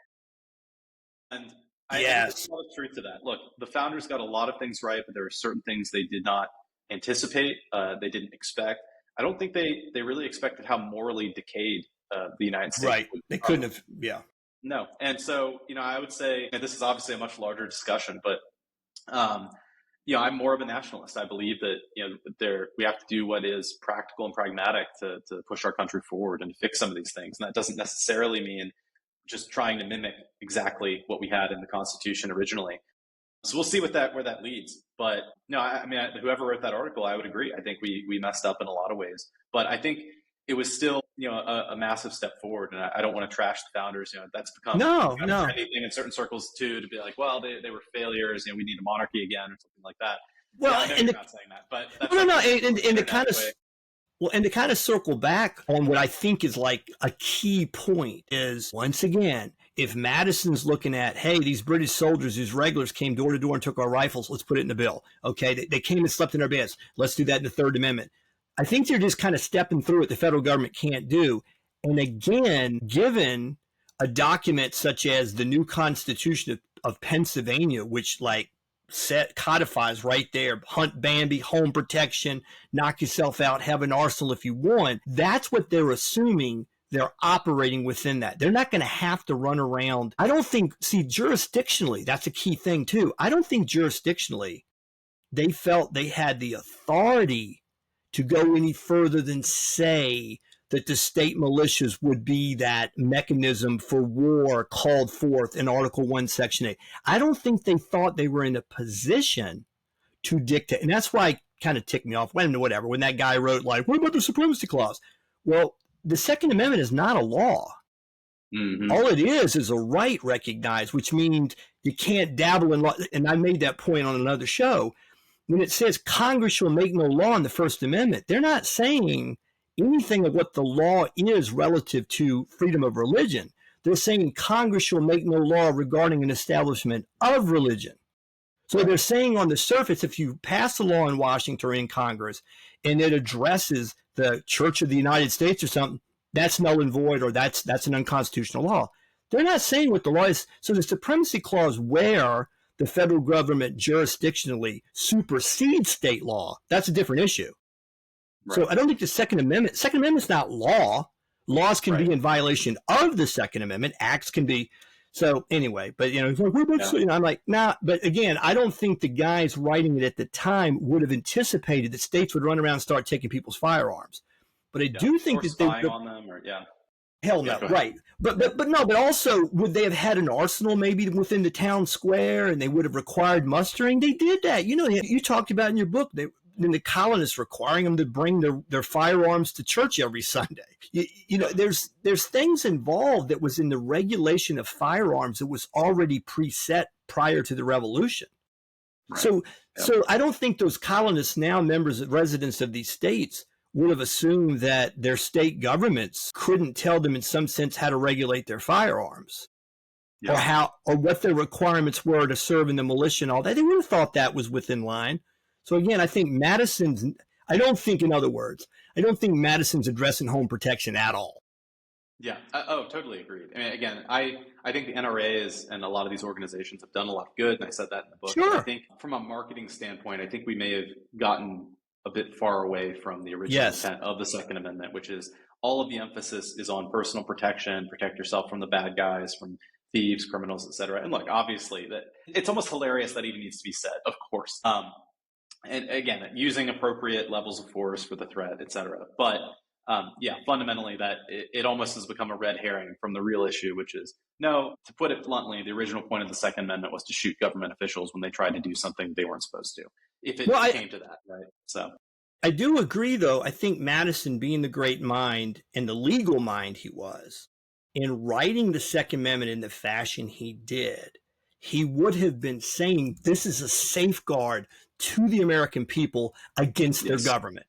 And I think there's a lot of truth to that. Look, the founders got a lot of things right, but there are certain things they did not anticipate, they didn't expect. I don't think they really expected how morally decayed the United States Right. would They become. couldn't have, yeah. No. And so, I would say, and this is obviously a much larger discussion, but, I'm more of a nationalist. I believe that, we have to do what is practical and pragmatic to push our country forward and fix some of these things. And that doesn't necessarily mean just trying to mimic exactly what we had in the Constitution originally. So we'll see where that leads. But no, whoever wrote that article, I would agree. I think we messed up in a lot of ways, but I think it was still, a massive step forward. And I don't want to trash the founders. That's become No. anything in certain circles too, to be like, well, they were failures. We need a monarchy again or something like that. Well, I know you're not saying that, but that's and to kind of circle back on what I think is like a key point is, once again, if Madison's looking at, hey, these British soldiers, these regulars came door to door and took our rifles, let's put it in the bill. Okay, they came and slept in our beds. Let's do that in the Third Amendment. I think they're just kind of stepping through what the federal government can't do. And again, given a document such as the new Constitution of Pennsylvania, which codifies right there, hunt Bambi, home protection, knock yourself out, have an arsenal if you want. That's what they're assuming. They're operating within that. They're not going to have to run around. I don't think, jurisdictionally, that's a key thing too. I don't think jurisdictionally they felt they had the authority to go any further than say that the state militias would be that mechanism for war called forth in Article 1, Section 8. I don't think they thought they were in a position to dictate. And that's why it kind of ticked me off when that guy wrote, what about the Supremacy Clause? Well, the Second Amendment is not a law. Mm-hmm. All it is a right recognized, which means you can't dabble in law. And I made that point on another show. When it says Congress shall make no law in the First Amendment, they're not saying anything of what the law is relative to freedom of religion. They're saying Congress shall make no law regarding an establishment of religion. So they're saying on the surface, if you pass a law in Washington or in Congress and it addresses the Church of the United States or something, that's null and void, or that's an unconstitutional law. They're not saying what the law is. So the Supremacy Clause, where the federal government jurisdictionally supersedes state law, that's a different issue. Right. So I don't think the Second Amendment's not law. Laws can be in violation of the Second Amendment. Acts can be. So anyway, but I'm like, nah. But again, I don't think the guys writing it at the time would have anticipated that states would run around and start taking people's firearms. But I do think that spying on them, hell no, right? But also, would they have had an arsenal maybe within the town square, and they would have required mustering? They did that. You talked about in your book the colonists requiring them to bring their firearms to church every Sunday. There's things involved that was in the regulation of firearms that was already preset prior to the Revolution. Right. So I don't think those colonists, now residents of these states, would have assumed that their state governments couldn't tell them in some sense how to regulate their firearms, or what their requirements were to serve in the militia and all that. They would have thought that was within line. So again, I think I don't think Madison's addressing home protection at all. Yeah. Totally agreed. I mean, again, I think the NRA and a lot of these organizations have done a lot of good, and I said that in the book. Sure. I think from a marketing standpoint, I think we may have gotten a bit far away from the original intent of the Second Amendment, which is all of the emphasis is on personal protection, protect yourself from the bad guys, from thieves, criminals, et cetera. And look, obviously, that it's almost hilarious that even needs to be said, of course. And again, using appropriate levels of force for the threat, et cetera. But fundamentally, that it almost has become a red herring from the real issue, which is, no, to put it bluntly, the original point of the Second Amendment was to shoot government officials when they tried to do something they weren't supposed to, if it came to that, right? So I do agree, though. I think Madison, being the great mind and the legal mind he was, in writing the Second Amendment in the fashion he did, he would have been saying this is a safeguard to the American people against their government.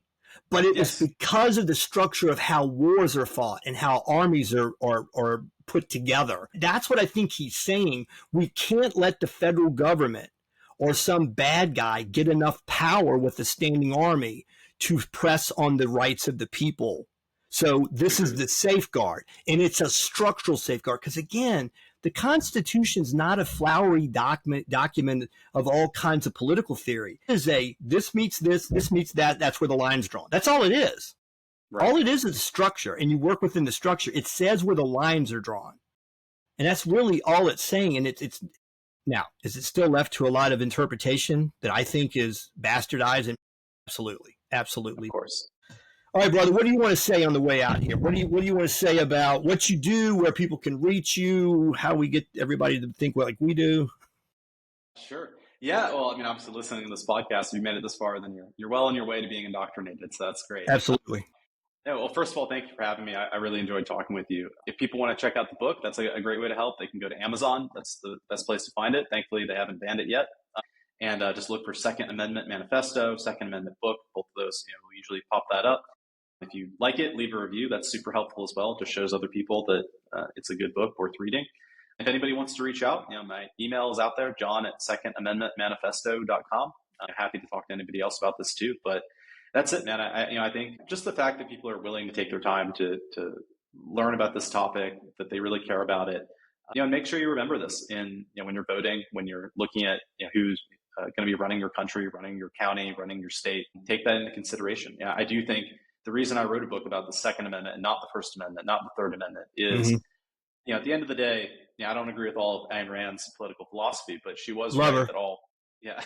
But it was because of the structure of how wars are fought and how armies are put together. That's what I think he's saying. We can't let the federal government or some bad guy get enough power with the standing army to press on the rights of the people. So this is the safeguard, and it's a structural safeguard because, again, The Constitution's not a flowery document of all kinds of political theory. It is this meets this meets that, that's where the line's drawn. That's all it is. Right. All it is a structure, and you work within the structure. It says where the lines are drawn. And that's really all it's saying. And it's now, is it still left to a lot of interpretation that I think is bastardized? And absolutely. Absolutely. Of course. All right, brother, what do you want to say on the way out here? What do you want to say about what you do, where people can reach you, how we get everybody to think like we do? Sure. Yeah. Well, I mean, obviously listening to this podcast, you made it this far, then you're well on your way to being indoctrinated. So that's great. Absolutely. Yeah, well, first of all, thank you for having me. I really enjoyed talking with you. If people want to check out the book, that's a great way to help. They can go to Amazon. That's the best place to find it. Thankfully, they haven't banned it yet. And just look for Second Amendment Manifesto, Second Amendment book. Both of those, we usually pop that up. If you like it, leave a review. That's super helpful as well. It just shows other people that it's a good book worth reading. If anybody wants to reach out, my email is out there, john@secondamendmentmanifesto.com. I'm happy to talk to anybody else about this too. But that's it, man. I think just the fact that people are willing to take their time to learn about this topic, that they really care about it, and make sure you remember this in when you're voting, when you're looking at who's going to be running your country, running your county, running your state. Take that into consideration. I do think the reason I wrote a book about the Second Amendment and not the First Amendment, not the Third Amendment, is at the end of the day, I don't agree with all of Ayn Rand's political philosophy, but she was right that all. Yeah.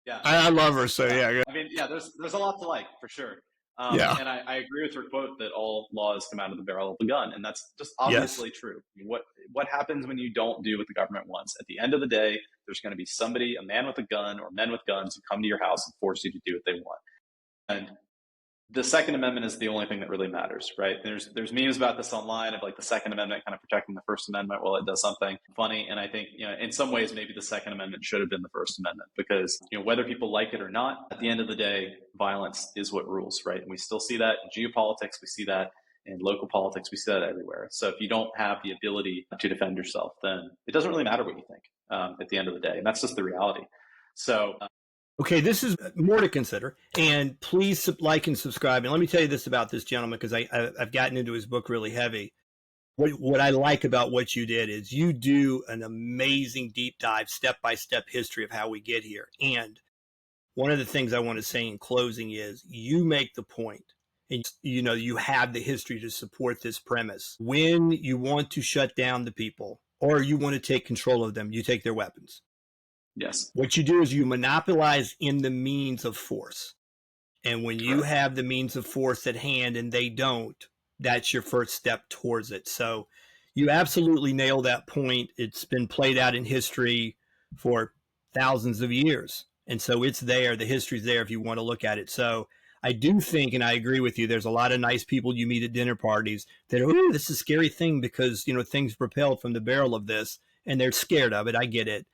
Yeah, I love her. So yeah, I mean, there's a lot to like for sure. And I agree with her quote that all laws come out of the barrel of a gun, and that's just obviously true. I mean, what happens when you don't do what the government wants? At the end of the day, there's going to be somebody, a man with a gun or men with guns, who come to your house and force you to do what they want. And the Second Amendment is the only thing that really matters, right? There's memes about this online of like the Second Amendment kind of protecting the First Amendment. Well, it does something funny. And I think, in some ways, maybe the Second Amendment should have been the First Amendment because, whether people like it or not, at the end of the day, violence is what rules, right? And we still see that in geopolitics. We see that in local politics. We see that everywhere. So if you don't have the ability to defend yourself, then it doesn't really matter what you think at the end of the day. And that's just the reality. So okay, this is more to consider, and please like and subscribe. And let me tell you this about this gentleman, because I've gotten into his book really heavy. What I like about what you did is you do an amazing deep dive, step-by-step history of how we get here. And one of the things I want to say in closing is you make the point, and you have the history to support this premise. When you want to shut down the people or you want to take control of them, you take their weapons. Yes. What you do is you monopolize in the means of force. And when you have the means of force at hand and they don't, that's your first step towards it. So you absolutely nail that point. It's been played out in history for thousands of years. And so it's there. The history's there if you want to look at it. So I do think, and I agree with you, there's a lot of nice people you meet at dinner parties that, oh, this is a scary thing because, things propelled from the barrel of this and they're scared of it. I get it.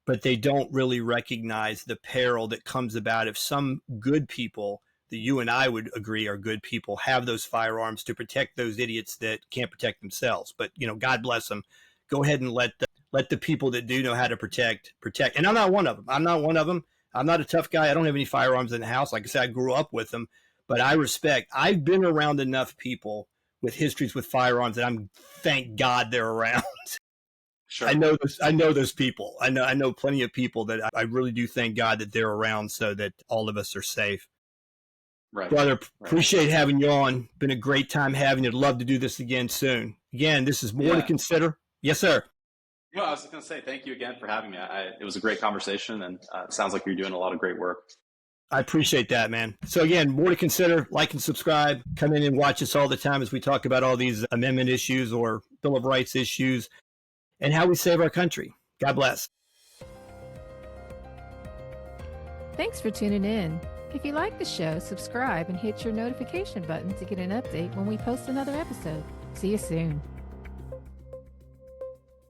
But they don't really recognize the peril that comes about if some good people that you and I would agree are good people have those firearms to protect those idiots that can't protect themselves. But, God bless them. Go ahead and let the people that do know how to protect. And I'm not one of them. I'm not a tough guy. I don't have any firearms in the house. Like I said, I grew up with them. But I've been around enough people with histories with firearms that thank God they're around. Sure. I know those people. I know plenty of people that I really do thank God that they're around so that all of us are safe. Right. Brother, appreciate having you on. Been a great time having you. Love to do this again soon. Again, this is more to consider. Yes, sir. I was just going to say thank you again for having me. It was a great conversation, and it sounds like you're doing a lot of great work. I appreciate that, man. So again, more to consider. Like and subscribe. Come in and watch us all the time as we talk about all these amendment issues or Bill of Rights issues and how we save our country. God bless. Thanks for tuning in. If you like the show, subscribe and hit your notification button to get an update when we post another episode. See you soon.